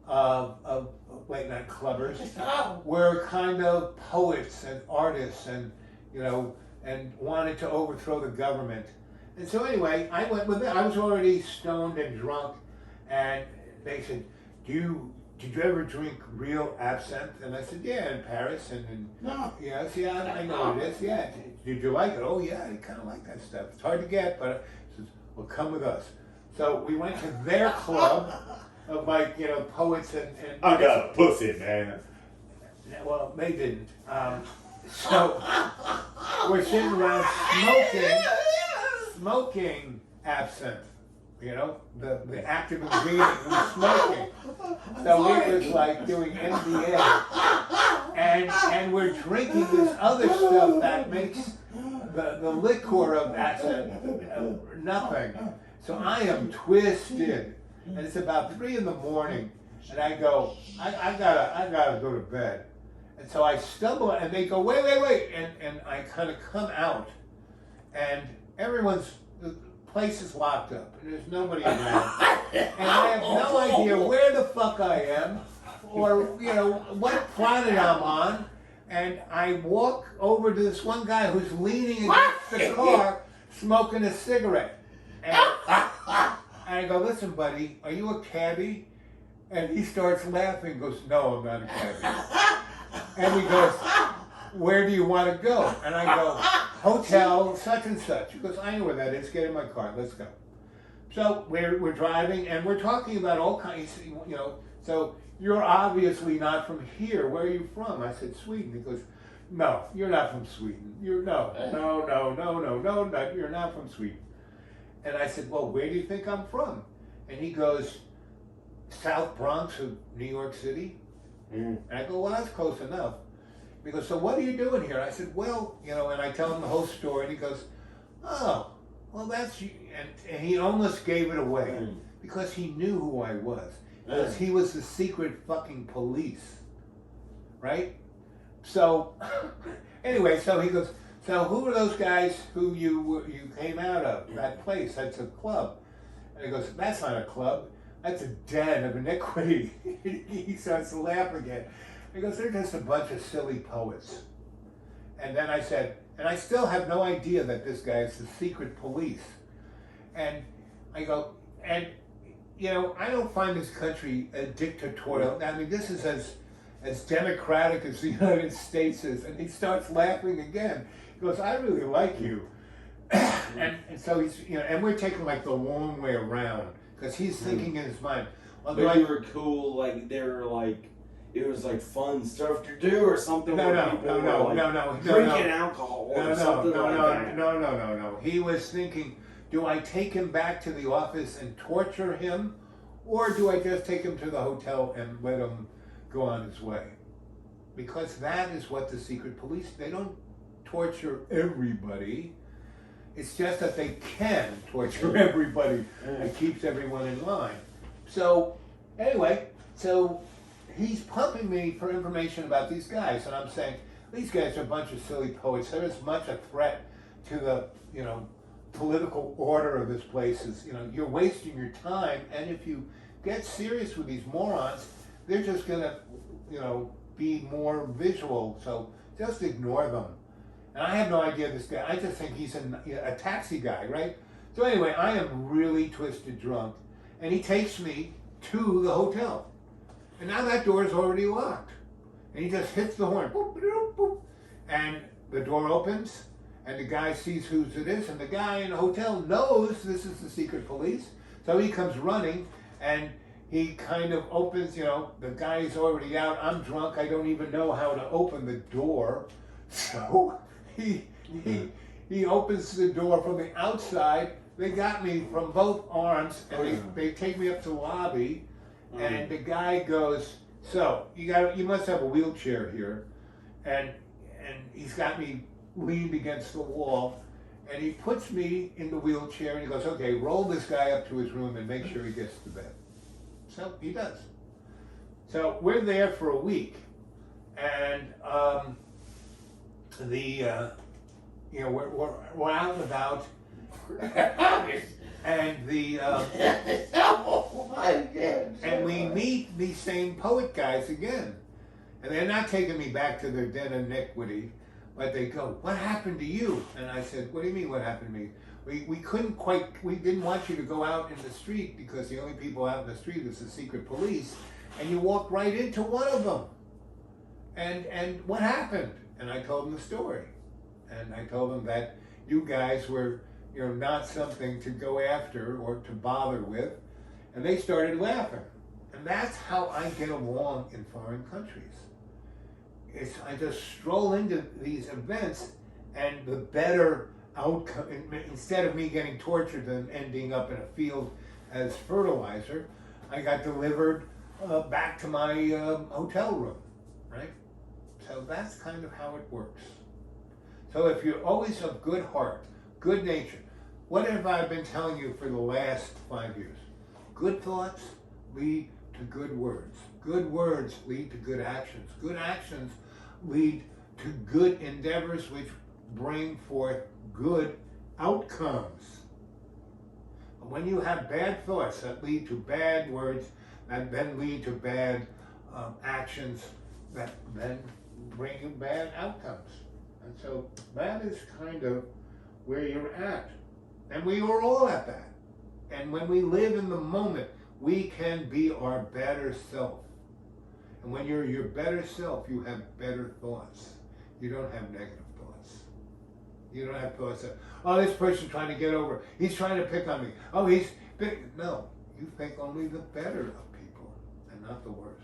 of late night clubbers were kind of poets and artists, and and wanted to overthrow the government. And so anyway, I went with them. I was already stoned and drunk, and they said, did you ever drink real absinthe? And I said, yeah, in Paris. And yes, yeah, I know what it is. Yeah, did you like it? Oh yeah, I kind of like that stuff. It's hard to get, but I said, well, come with us. So we went to their club of poets and I got a pussy, man. well, they didn't. So we're sitting around smoking absinthe. The active ingredient was smoking. So it was like doing MDA. And we're drinking this other stuff that makes the liquor of absinthe nothing. So I am twisted. And it's about 3 in the morning. And I go, I gotta go to bed. And so I stumble, and they go, wait. And I kind of come out. And the place is locked up, and there's nobody around. And I have no idea where the fuck I am, or, what planet I'm on. And I walk over to this one guy who's leaning against the car, smoking a cigarette. And I go, listen, buddy, are you a cabbie? And he starts laughing, goes, no, I'm not a cabbie. And he goes, where do you want to go? And I go, hotel such and such. He goes, I know where that is. Get in my car. Let's go. So we're driving, and we're talking about all kinds, so you're obviously not from here. Where are you from? I said, Sweden. He goes, no, you're not from Sweden. You're not, you're not from Sweden. And I said, well, where do you think I'm from? And he goes, South Bronx of New York City. And I go, well, that's close enough. He goes, so what are you doing here? I said, well, and I tell him the whole story, and he goes, oh, well, that's you. And he almost gave it away because he knew who I was. Because he was the secret fucking police, right? So, anyway, so he goes, so who are those guys who you came out of, that place? That's a club. And he goes, that's not a club. That's a den of iniquity. He starts to laugh again. He goes, they're just a bunch of silly poets. And then I said, and I still have no idea that this guy is the secret police. And I go, and I don't find this country dictatorial. I mean, this is as democratic as the United States is. And he starts laughing again. He goes, I really like you. and so he's, and we're taking like the long way around because he's thinking in his mind. Well, but you were cool, like they were like, it was like fun stuff to do or something. No, where no, people no, were, no, like, no, no, no, drinking no. alcohol No, or no, something no, like no, that. no. He was thinking, do I take him back to the office and torture him, or do I just take him to the hotel and let him go on his way? Because that is what the secret police, they don't torture everybody. It's just that they can torture everybody. It keeps everyone in line. So, anyway, so he's pumping me for information about these guys, and I'm saying, these guys are a bunch of silly poets. They're as much a threat to the, political order of this place as, you're wasting your time, and if you get serious with these morons, they're just gonna, be more visual, so just ignore them. And I have no idea this guy, I just think he's a taxi guy, right? So anyway, I am really twisted drunk, and he takes me to the hotel. And now that door is already locked. And he just hits the horn, boop, boop, boop, and the door opens, and the guy sees whose it is, and the guy in the hotel knows this is the secret police, so he comes running, and he kind of opens, the guy's already out, I'm drunk, I don't even know how to open the door, so he opens the door from the outside. They got me from both arms, and they take me up to the lobby, and the guy goes, so you must have a wheelchair here, and he's got me leaned against the wall, and he puts me in the wheelchair, and he goes, okay, roll this guy up to his room and make sure he gets to bed. So he does. So we're there for a week, and we're out and about, and and we meet these same poet guys again, and they're not taking me back to their den of iniquity, but they go, what happened to you? And I said, what do you mean what happened to me? We didn't want you to go out in the street because the only people out in the street is the secret police, and you walked right into one of them. And what happened? And I told them the story. And I told them that you guys were, not something to go after or to bother with. And they started laughing. And that's how I get along in foreign countries. I just stroll into these events, and the better outcome, instead of me getting tortured and ending up in a field as fertilizer, I got delivered back to my hotel room, right? So that's kind of how it works. So if you're always of good heart, good nature, what have I been telling you for the last 5 years? Good thoughts lead to good words. Good words lead to good actions. Good actions lead to good endeavors which bring forth good outcomes. When you have bad thoughts that lead to bad words, that then lead to bad actions, that then bring you bad outcomes. And so that is kind of where you're at. And we are all at that. And when we live in the moment, we can be our better self. And when you're your better self, you have better thoughts. You don't have negative thoughts. You don't have thoughts that, oh, this person's trying to get over. He's trying to pick on me. Oh, he's big. No, you think only the better of people and not the worst.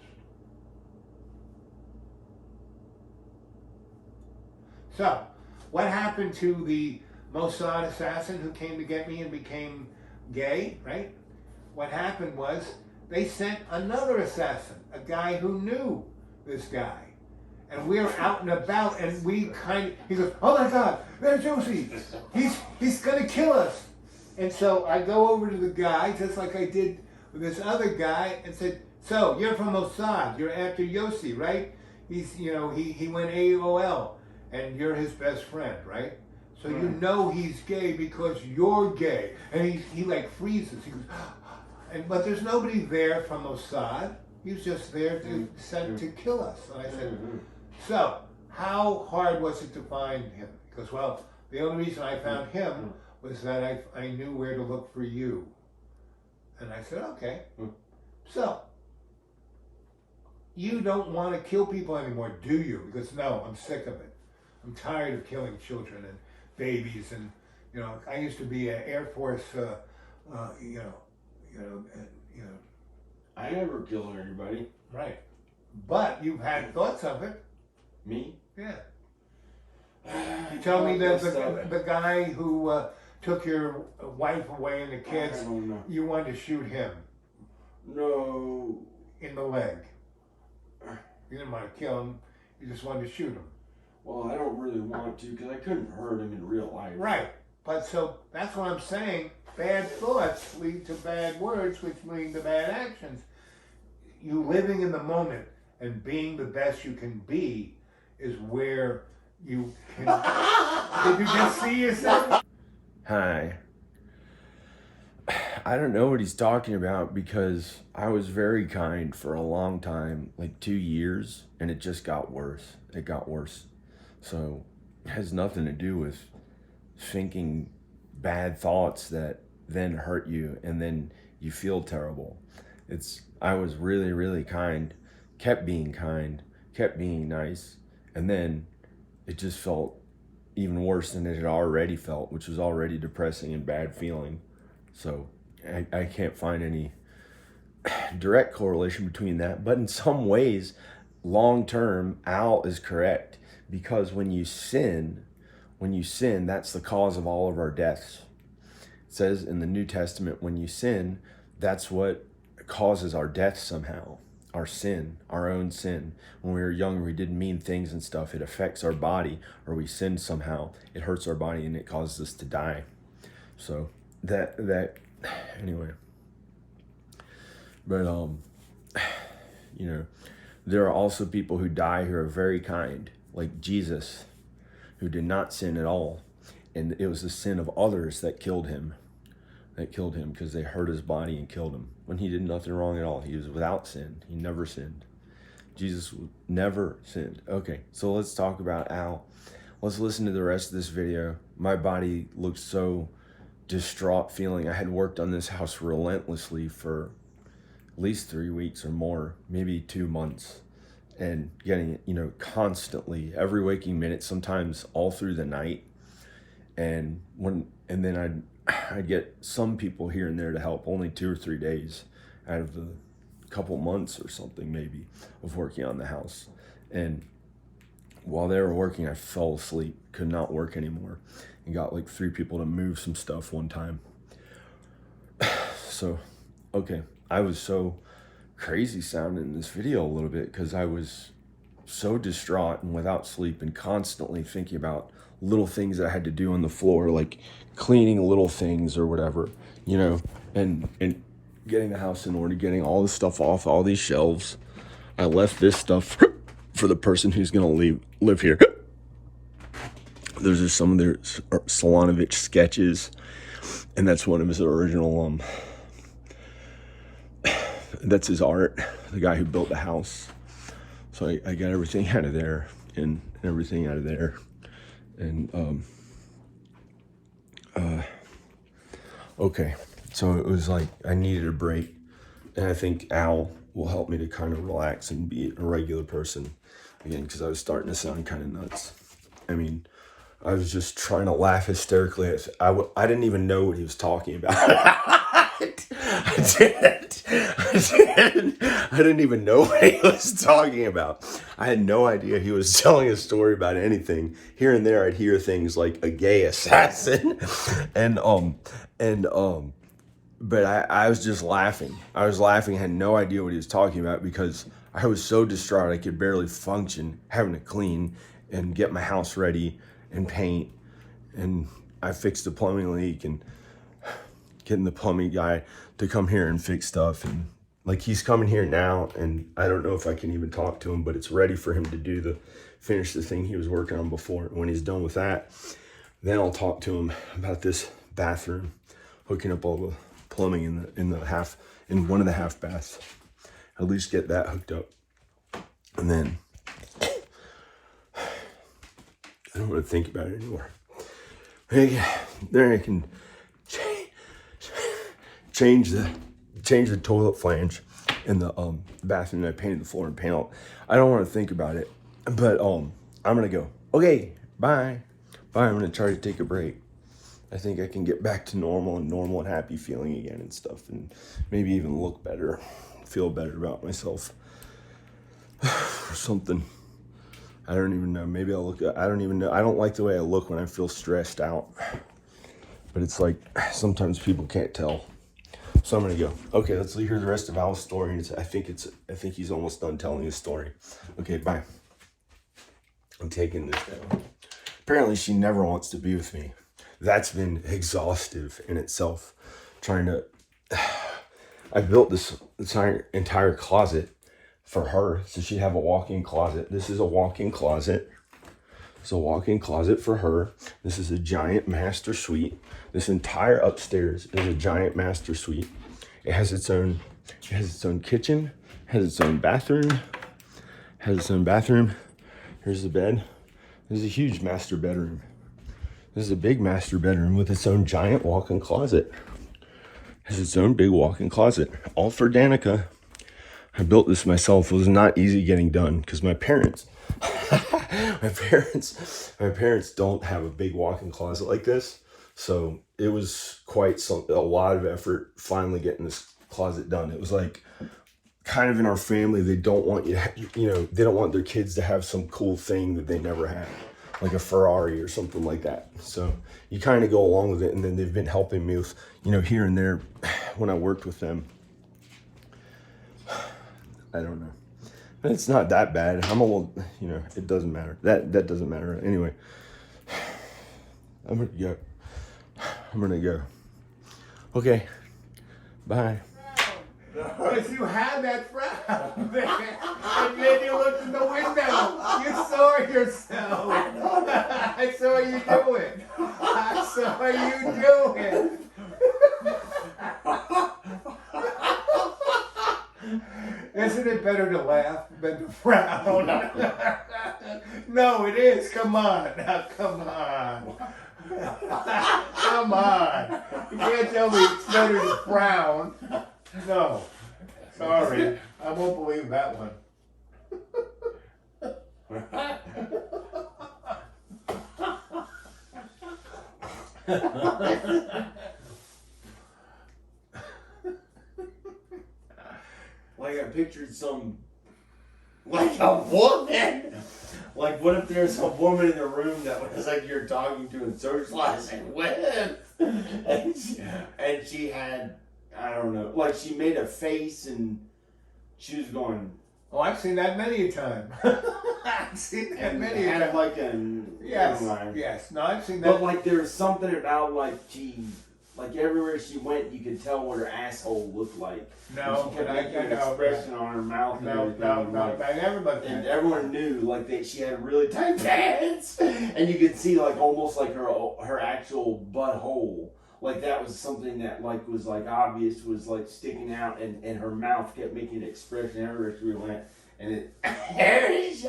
So, what happened to the Mossad assassin who came to get me and became gay, right? What happened was they sent another assassin, a guy who knew this guy. And we're out and about, and he goes, oh my God, there's Josie. He's gonna kill us. And so I go over to the guy, just like I did with this other guy, and said, so you're from Mossad, you're after Yossi, right? He went AOL, and you're his best friend, right? So you know he's gay because you're gay. And he like freezes. He goes, but there's nobody there from Mossad. He was just there to kill us. And I said, so how hard was it to find him? He goes, well, the only reason I found him was that I knew where to look for you. And I said, okay. So, you don't want to kill people anymore, do you? Because no, I'm sick of it. I'm tired of killing children and babies, and I used to be an Air Force, I never kill anybody. Right. But you've had thoughts of it. Me? Yeah. You tell me that Guess so. the guy who took your wife away and the I kids, don't know. you wanted to shoot him No. in the leg. You didn't want to kill him. You just wanted to shoot him. Well, I don't really want to because I couldn't hurt him in real life. Right. But so that's what I'm saying. Bad thoughts lead to bad words, which lead to bad actions. You living in the moment and being the best you can be is where you can. Did you just see yourself? Hi. I don't know what he's talking about because I was very kind for a long time, like 2 years, and it just got worse. It got worse. So it has nothing to do with thinking bad thoughts that then hurt you and then you feel terrible. I was really, really kind, kept being nice, and then it just felt even worse than it had already felt, which was already depressing and bad feeling. So I can't find any direct correlation between that, but in some ways, long term, Al is correct, because when you sin, that's the cause of all of our deaths. It says in the New Testament, when you sin, that's what causes our death somehow. Our sin, our own sin. When we were younger, we did mean things and stuff. It affects our body, or we sin somehow. It hurts our body and it causes us to die. So that anyway. But you know, there are also people who die who are very kind, like Jesus, who did not sin at all, and it was the sin of others that killed him. Because they hurt his body and killed him when he did nothing wrong at all. He was without sin. He never sinned. Jesus never sinned. Okay, so let's talk about Al. Let's listen to the rest of this video. My body looked so distraught feeling. I had worked on this house relentlessly for at least 3 weeks or more, maybe 2 months, and getting it, constantly, every waking minute, sometimes all through the night. And then I'd get some people here and there to help, only 2 or 3 days out of the couple months or something maybe of working on the house. And while they were working, I fell asleep, could not work anymore, and got like 3 people to move some stuff one time. So, okay, I was so crazy sounding in this video a little bit because I was so distraught and without sleep and constantly thinking about little things that I had to do on the floor, like cleaning little things or whatever, and getting the house in order, getting all the stuff off all these shelves. I left this stuff for the person who's gonna live here. Those are some of their Solonovich sketches, and that's one of his original that's his art, the guy who built the house. So I got everything out of there and everything out of there. And okay, so it was like I needed a break, and I think Al will help me to kind of relax and be a regular person again, because I was starting to sound kind of nuts. I mean, I was just trying to laugh hysterically. I didn't even know what he was talking about. I didn't even know what he was talking about. I had no idea he was telling a story about anything. Here and there, I'd hear things like a gay assassin, but I was just laughing. I had no idea what he was talking about because I was so distraught I could barely function, having to clean and get my house ready and paint. And I fixed the plumbing leak and getting the plumbing guy to come here and fix stuff. And like, he's coming here now, and I don't know if I can even talk to him, but it's ready for him to finish the thing he was working on before. And when he's done with that, then I'll talk to him about this bathroom, hooking up all the plumbing in one of the half baths. At least get that hooked up. And then I don't want to think about it anymore. There I can change the toilet flange in the bathroom. I painted the floor and panel. I don't want to think about it, but I'm gonna go. Okay, bye. I'm gonna try to take a break. I think I can get back to normal and happy feeling again and stuff, and maybe even look better, feel better about myself. or something. I don't even know. Maybe I'll look. I don't even know. I don't like the way I look when I feel stressed out. But it's like sometimes people can't tell. So I'm gonna go. Okay, let's hear the rest of Al's story. I think he's almost done telling his story. Okay, bye. I'm taking this down. Apparently, she never wants to be with me. That's been exhaustive in itself. Trying to. I built this entire closet for her, so she'd have a walk-in closet. This is a walk-in closet. It's a walk-in closet for her. This is a giant master suite. This entire upstairs is a giant master suite. It has its own kitchen, has its own bathroom, Here's the bed. This is a huge master bedroom. This is a big master bedroom with its own giant walk-in closet. Has its own big walk-in closet, all for Danica. I built this myself. It was not easy getting done because my parents don't have a big walk-in closet like this. So it was a lot of effort finally getting this closet done. It was like kind of in our family, they don't want they don't want their kids to have some cool thing that they never had, like a Ferrari or something like that. So you kind of go along with it. And then they've been helping me with, here and there when I worked with them. I don't know. It's not that bad. I'm a little, it doesn't matter. That doesn't matter. Anyway, I'm gonna go. Okay. Bye. Because you had that frown. And then you looked in the window. You saw yourself. I saw you do it. I saw you do it. Isn't it better to laugh than to frown? No, it is. Come on. Now, come on. Come on. You can't tell me it's better to frown. No. Sorry. I won't believe that one. Like I pictured like a woman. Like what if there's a woman in the room that was like you're talking to and socializing with, and she had, I don't know, like she made a face and she was going. Oh, I've seen that many a time. I've seen that many a had time. like an Yes. No, I've seen that. But like there was something about like everywhere she went, you could tell what her asshole looked like. No, she kept making an no, expression on her mouth. No, I never looked at and that. everyone knew like that she had really tight pants, and you could see like almost like her actual butthole. Like that was something that like was like obvious, was like sticking out, and her mouth kept making an expression everywhere she went. And it, that's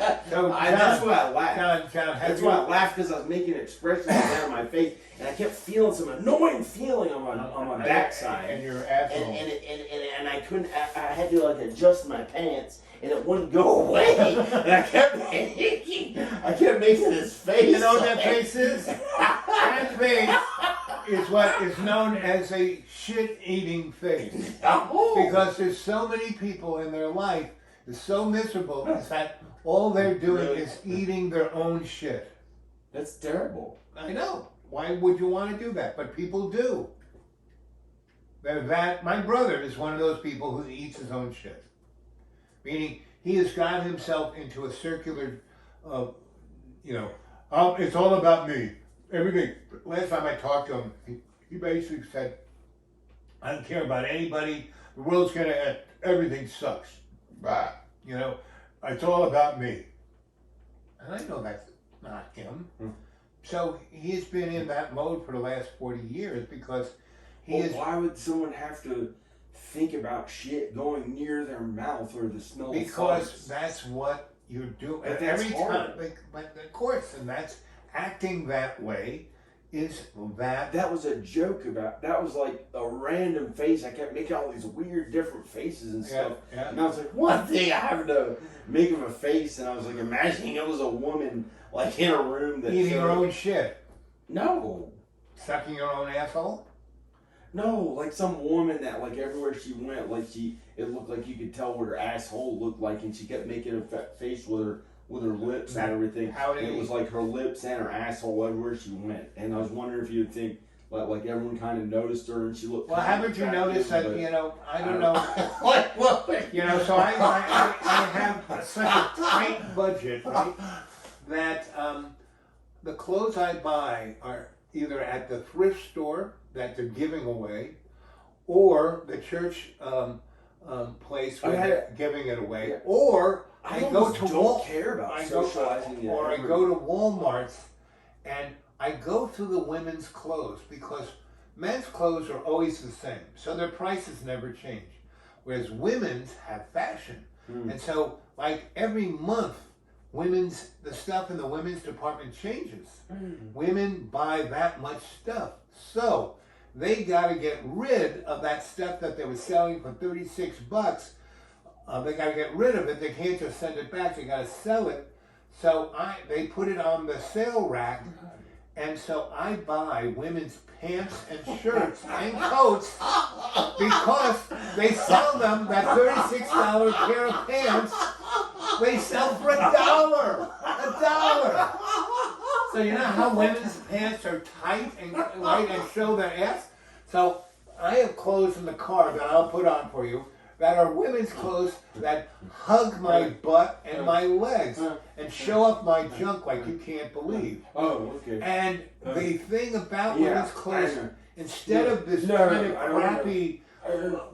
why I laughed. John, that's why I laughed, because I was making expressions out of my face, and I kept feeling some annoying feeling on my backside. And your asshole. And I couldn't. I had to like adjust my pants, and it wouldn't go away. And I kept making this face. You know what that face is? That face is what is known as a shit-eating face. Because there's so many people in their life is so miserable is that all they're doing is eating their own shit. That's terrible. I know. Why would you want to do that? But people do. My brother is one of those people who eats his own shit. Meaning, he has got himself into a circular, it's all about me. Everything. Last time I talked to him, he basically said, I don't care about anybody. The world's going to end. Everything sucks. Bah, it's all about me. And I know that's not him. So he's been in that mode for the last 40 years because why would someone have to think about shit going near their mouth or the smell of farts? That's what you're doing. But Every time, hard. but of course, and that's acting that way is that. That was a joke about, that was like a random face. I kept making all these weird different faces and stuff. Yeah. And I was like, one thing I happened to make of a face, and I was like imagining it was a woman like in a room that Eating her own shit. No. Sucking your own asshole? No, like some woman that like everywhere she went, like it looked like you could tell what her asshole looked like, and she kept making a face with her lips and everything. And it was like her lips and her asshole everywhere she went. And I was wondering if you'd think like everyone kind of noticed her and she looked. Well, haven't you noticed that? You know, I don't know. What? You know, so I have such a tight budget, right? That the clothes I buy are either at the thrift store that they're giving away, or the church place where they're giving it away, Yeah. or I go to don't care about I socializing it. or I go to Walmart's and I go through the women's clothes because men's clothes are always the same, so their prices never change. Whereas women's have fashion, and so like every month, the stuff in the women's department changes. Women buy that much stuff, so they got to get rid of that stuff that they were selling for $36. They got to get rid of it. They can't just send it back. They got to sell it. So they put it on the sale rack, and so I buy women's pants and shirts and coats because they sell them that $36 pair of pants. They sell for $1. $1. So you know how women's pants are tight and right and show their ass? So I have clothes in the car that I'll put on for you that are women's clothes that hug my butt and my legs and show up my junk like you can't believe. Oh, okay. And the thing about women's clothes, instead of this No, kind of I don't crappy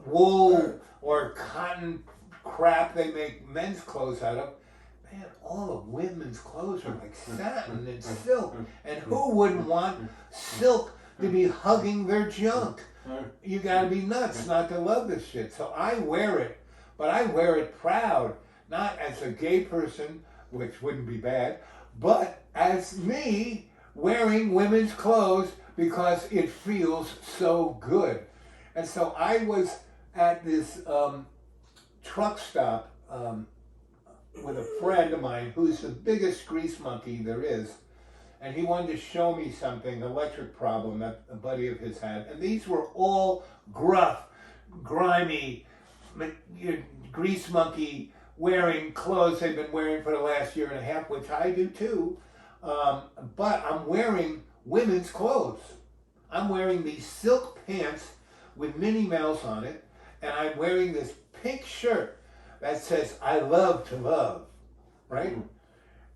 wool or cotton crap they make men's clothes out of, man, all of women's clothes are like satin and silk. And who wouldn't want silk to be hugging their junk? You gotta be nuts not to love this shit. So I wear it, but I wear it proud, not as a gay person, which wouldn't be bad, but as me wearing women's clothes because it feels so good. And so I was at this truck stop with a friend of mine who's the biggest grease monkey there is. And he wanted to show me something, electric problem that a buddy of his had. And these were all gruff, grimy, grease monkey wearing clothes they've been wearing for the last year and a half, which I do too. But I'm wearing women's clothes. I'm wearing these silk pants with Minnie Mouse on it. And I'm wearing this pink shirt that says, I love to love, right?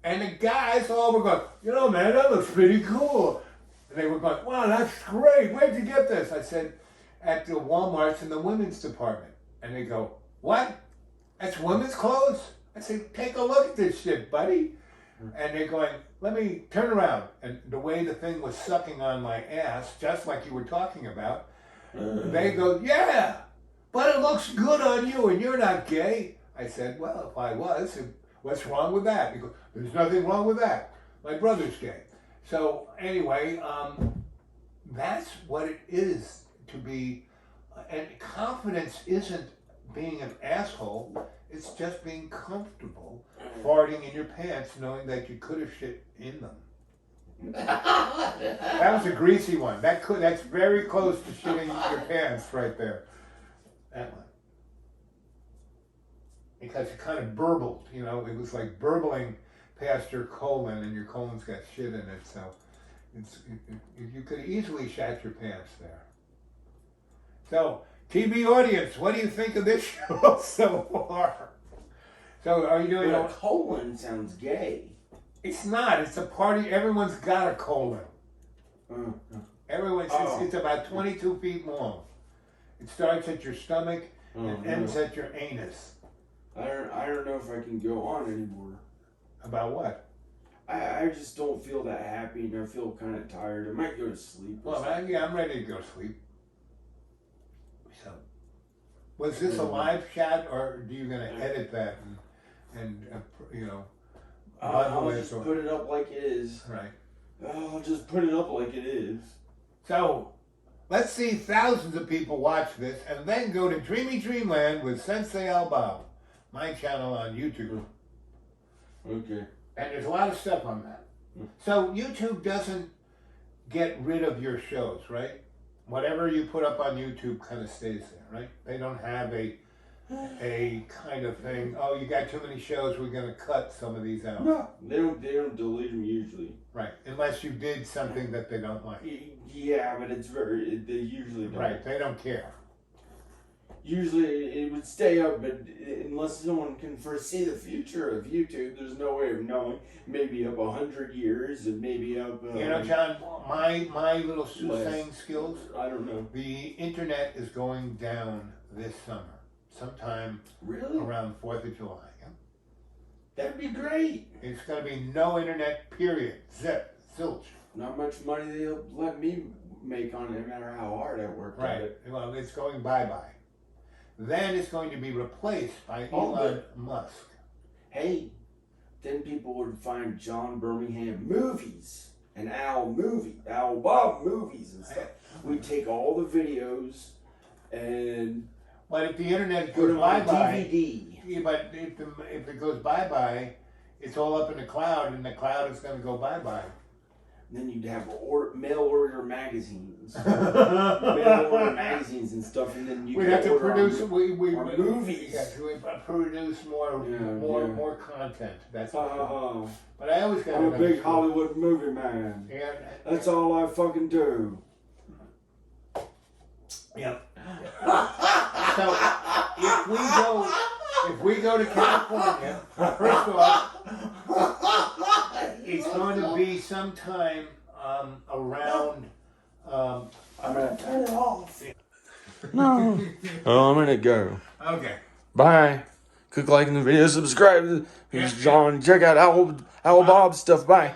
And the guys all were going, you know, man, that looks pretty cool. And they were going, wow, that's great. Where'd you get this? I said, at the Walmart's in the women's department. And they go, what? That's women's clothes? I said, take a look at this shit, buddy. And they're going, let me turn around. And the way the thing was sucking on my ass, just like you were talking about, they go, yeah, but it looks good on you and you're not gay. I said, well, if I was, what's wrong with that? He goes, there's nothing wrong with that. My brother's gay. So anyway, that's what it is to be, and confidence isn't being an asshole, it's just being comfortable farting in your pants knowing that you could have shit in them. That was a greasy one. That's very close to shitting your pants right there. That one. Because it kind of burbled, you know, it was like burbling past your colon, and your colon's got shit in it, so you could easily shat your pants there. So, TV audience, what do you think of this show so far? So, are you doing? Well, colon sounds gay. It's not. It's a party. Everyone's got a colon. Everyone's. It's about 22 feet long. It starts at your stomach and ends at your anus. I don't know if I can go on anymore. About what? I just don't feel that happy, and I feel kind of tired. I might go to sleep. Well, I'm ready to go to sleep. So, was this a live chat, or are you going to edit that and you know? I'll just put it up like it is. Right. I'll just put it up like it is. So, let's see thousands of people watch this, and then go to Dreamy Dreamland with Sensei Albow, my channel on YouTube. Okay. And there's a lot of stuff on that. So YouTube doesn't get rid of your shows, right? whatever you put up on YouTube kind of stays there, right? They don't have a kind of thing. Oh, you got too many shows. We're gonna cut some of these out. No, they don't delete them usually. Right, unless you did something that they don't like. Yeah, but they usually don't. Right, they don't care. Usually it would stay up, but unless someone can foresee the future of YouTube, there's no way of knowing. Maybe up 100 years, and maybe up. You know, John, my little soothsaying skills. I don't know. The internet is going down this summer, sometime Really? around 4th of July. Yeah? That'd be great. It's going to be no internet. Period. Zip. Zilch. Not much money they'll let me make on it, no matter how hard I work at Right. it. Well, it's going bye-bye. Then it's going to be replaced by Elon Musk. Hey, then people would find John Birmingham movies and Al Bob movies and stuff. We'd take all the videos and But if the internet put goes them on bye-bye, DVD. yeah, but if it goes bye-bye, it's all up in the cloud, and the cloud is going to go bye-bye. And then you'd have mail order magazines, mail order magazines and stuff, and then you We'd have to order produce movies. Yes, we produce more content. That's for sure. But I always got. I'm a big Hollywood movie man. Yeah, That's all I fucking do. yeah. So if we go to California, first of all, it's going to be sometime around. I'm gonna turn it off. No. Oh, I'm gonna go. Okay. Bye. Click like in the video, subscribe. Here's John. Check out Owl Bob's stuff. Bye.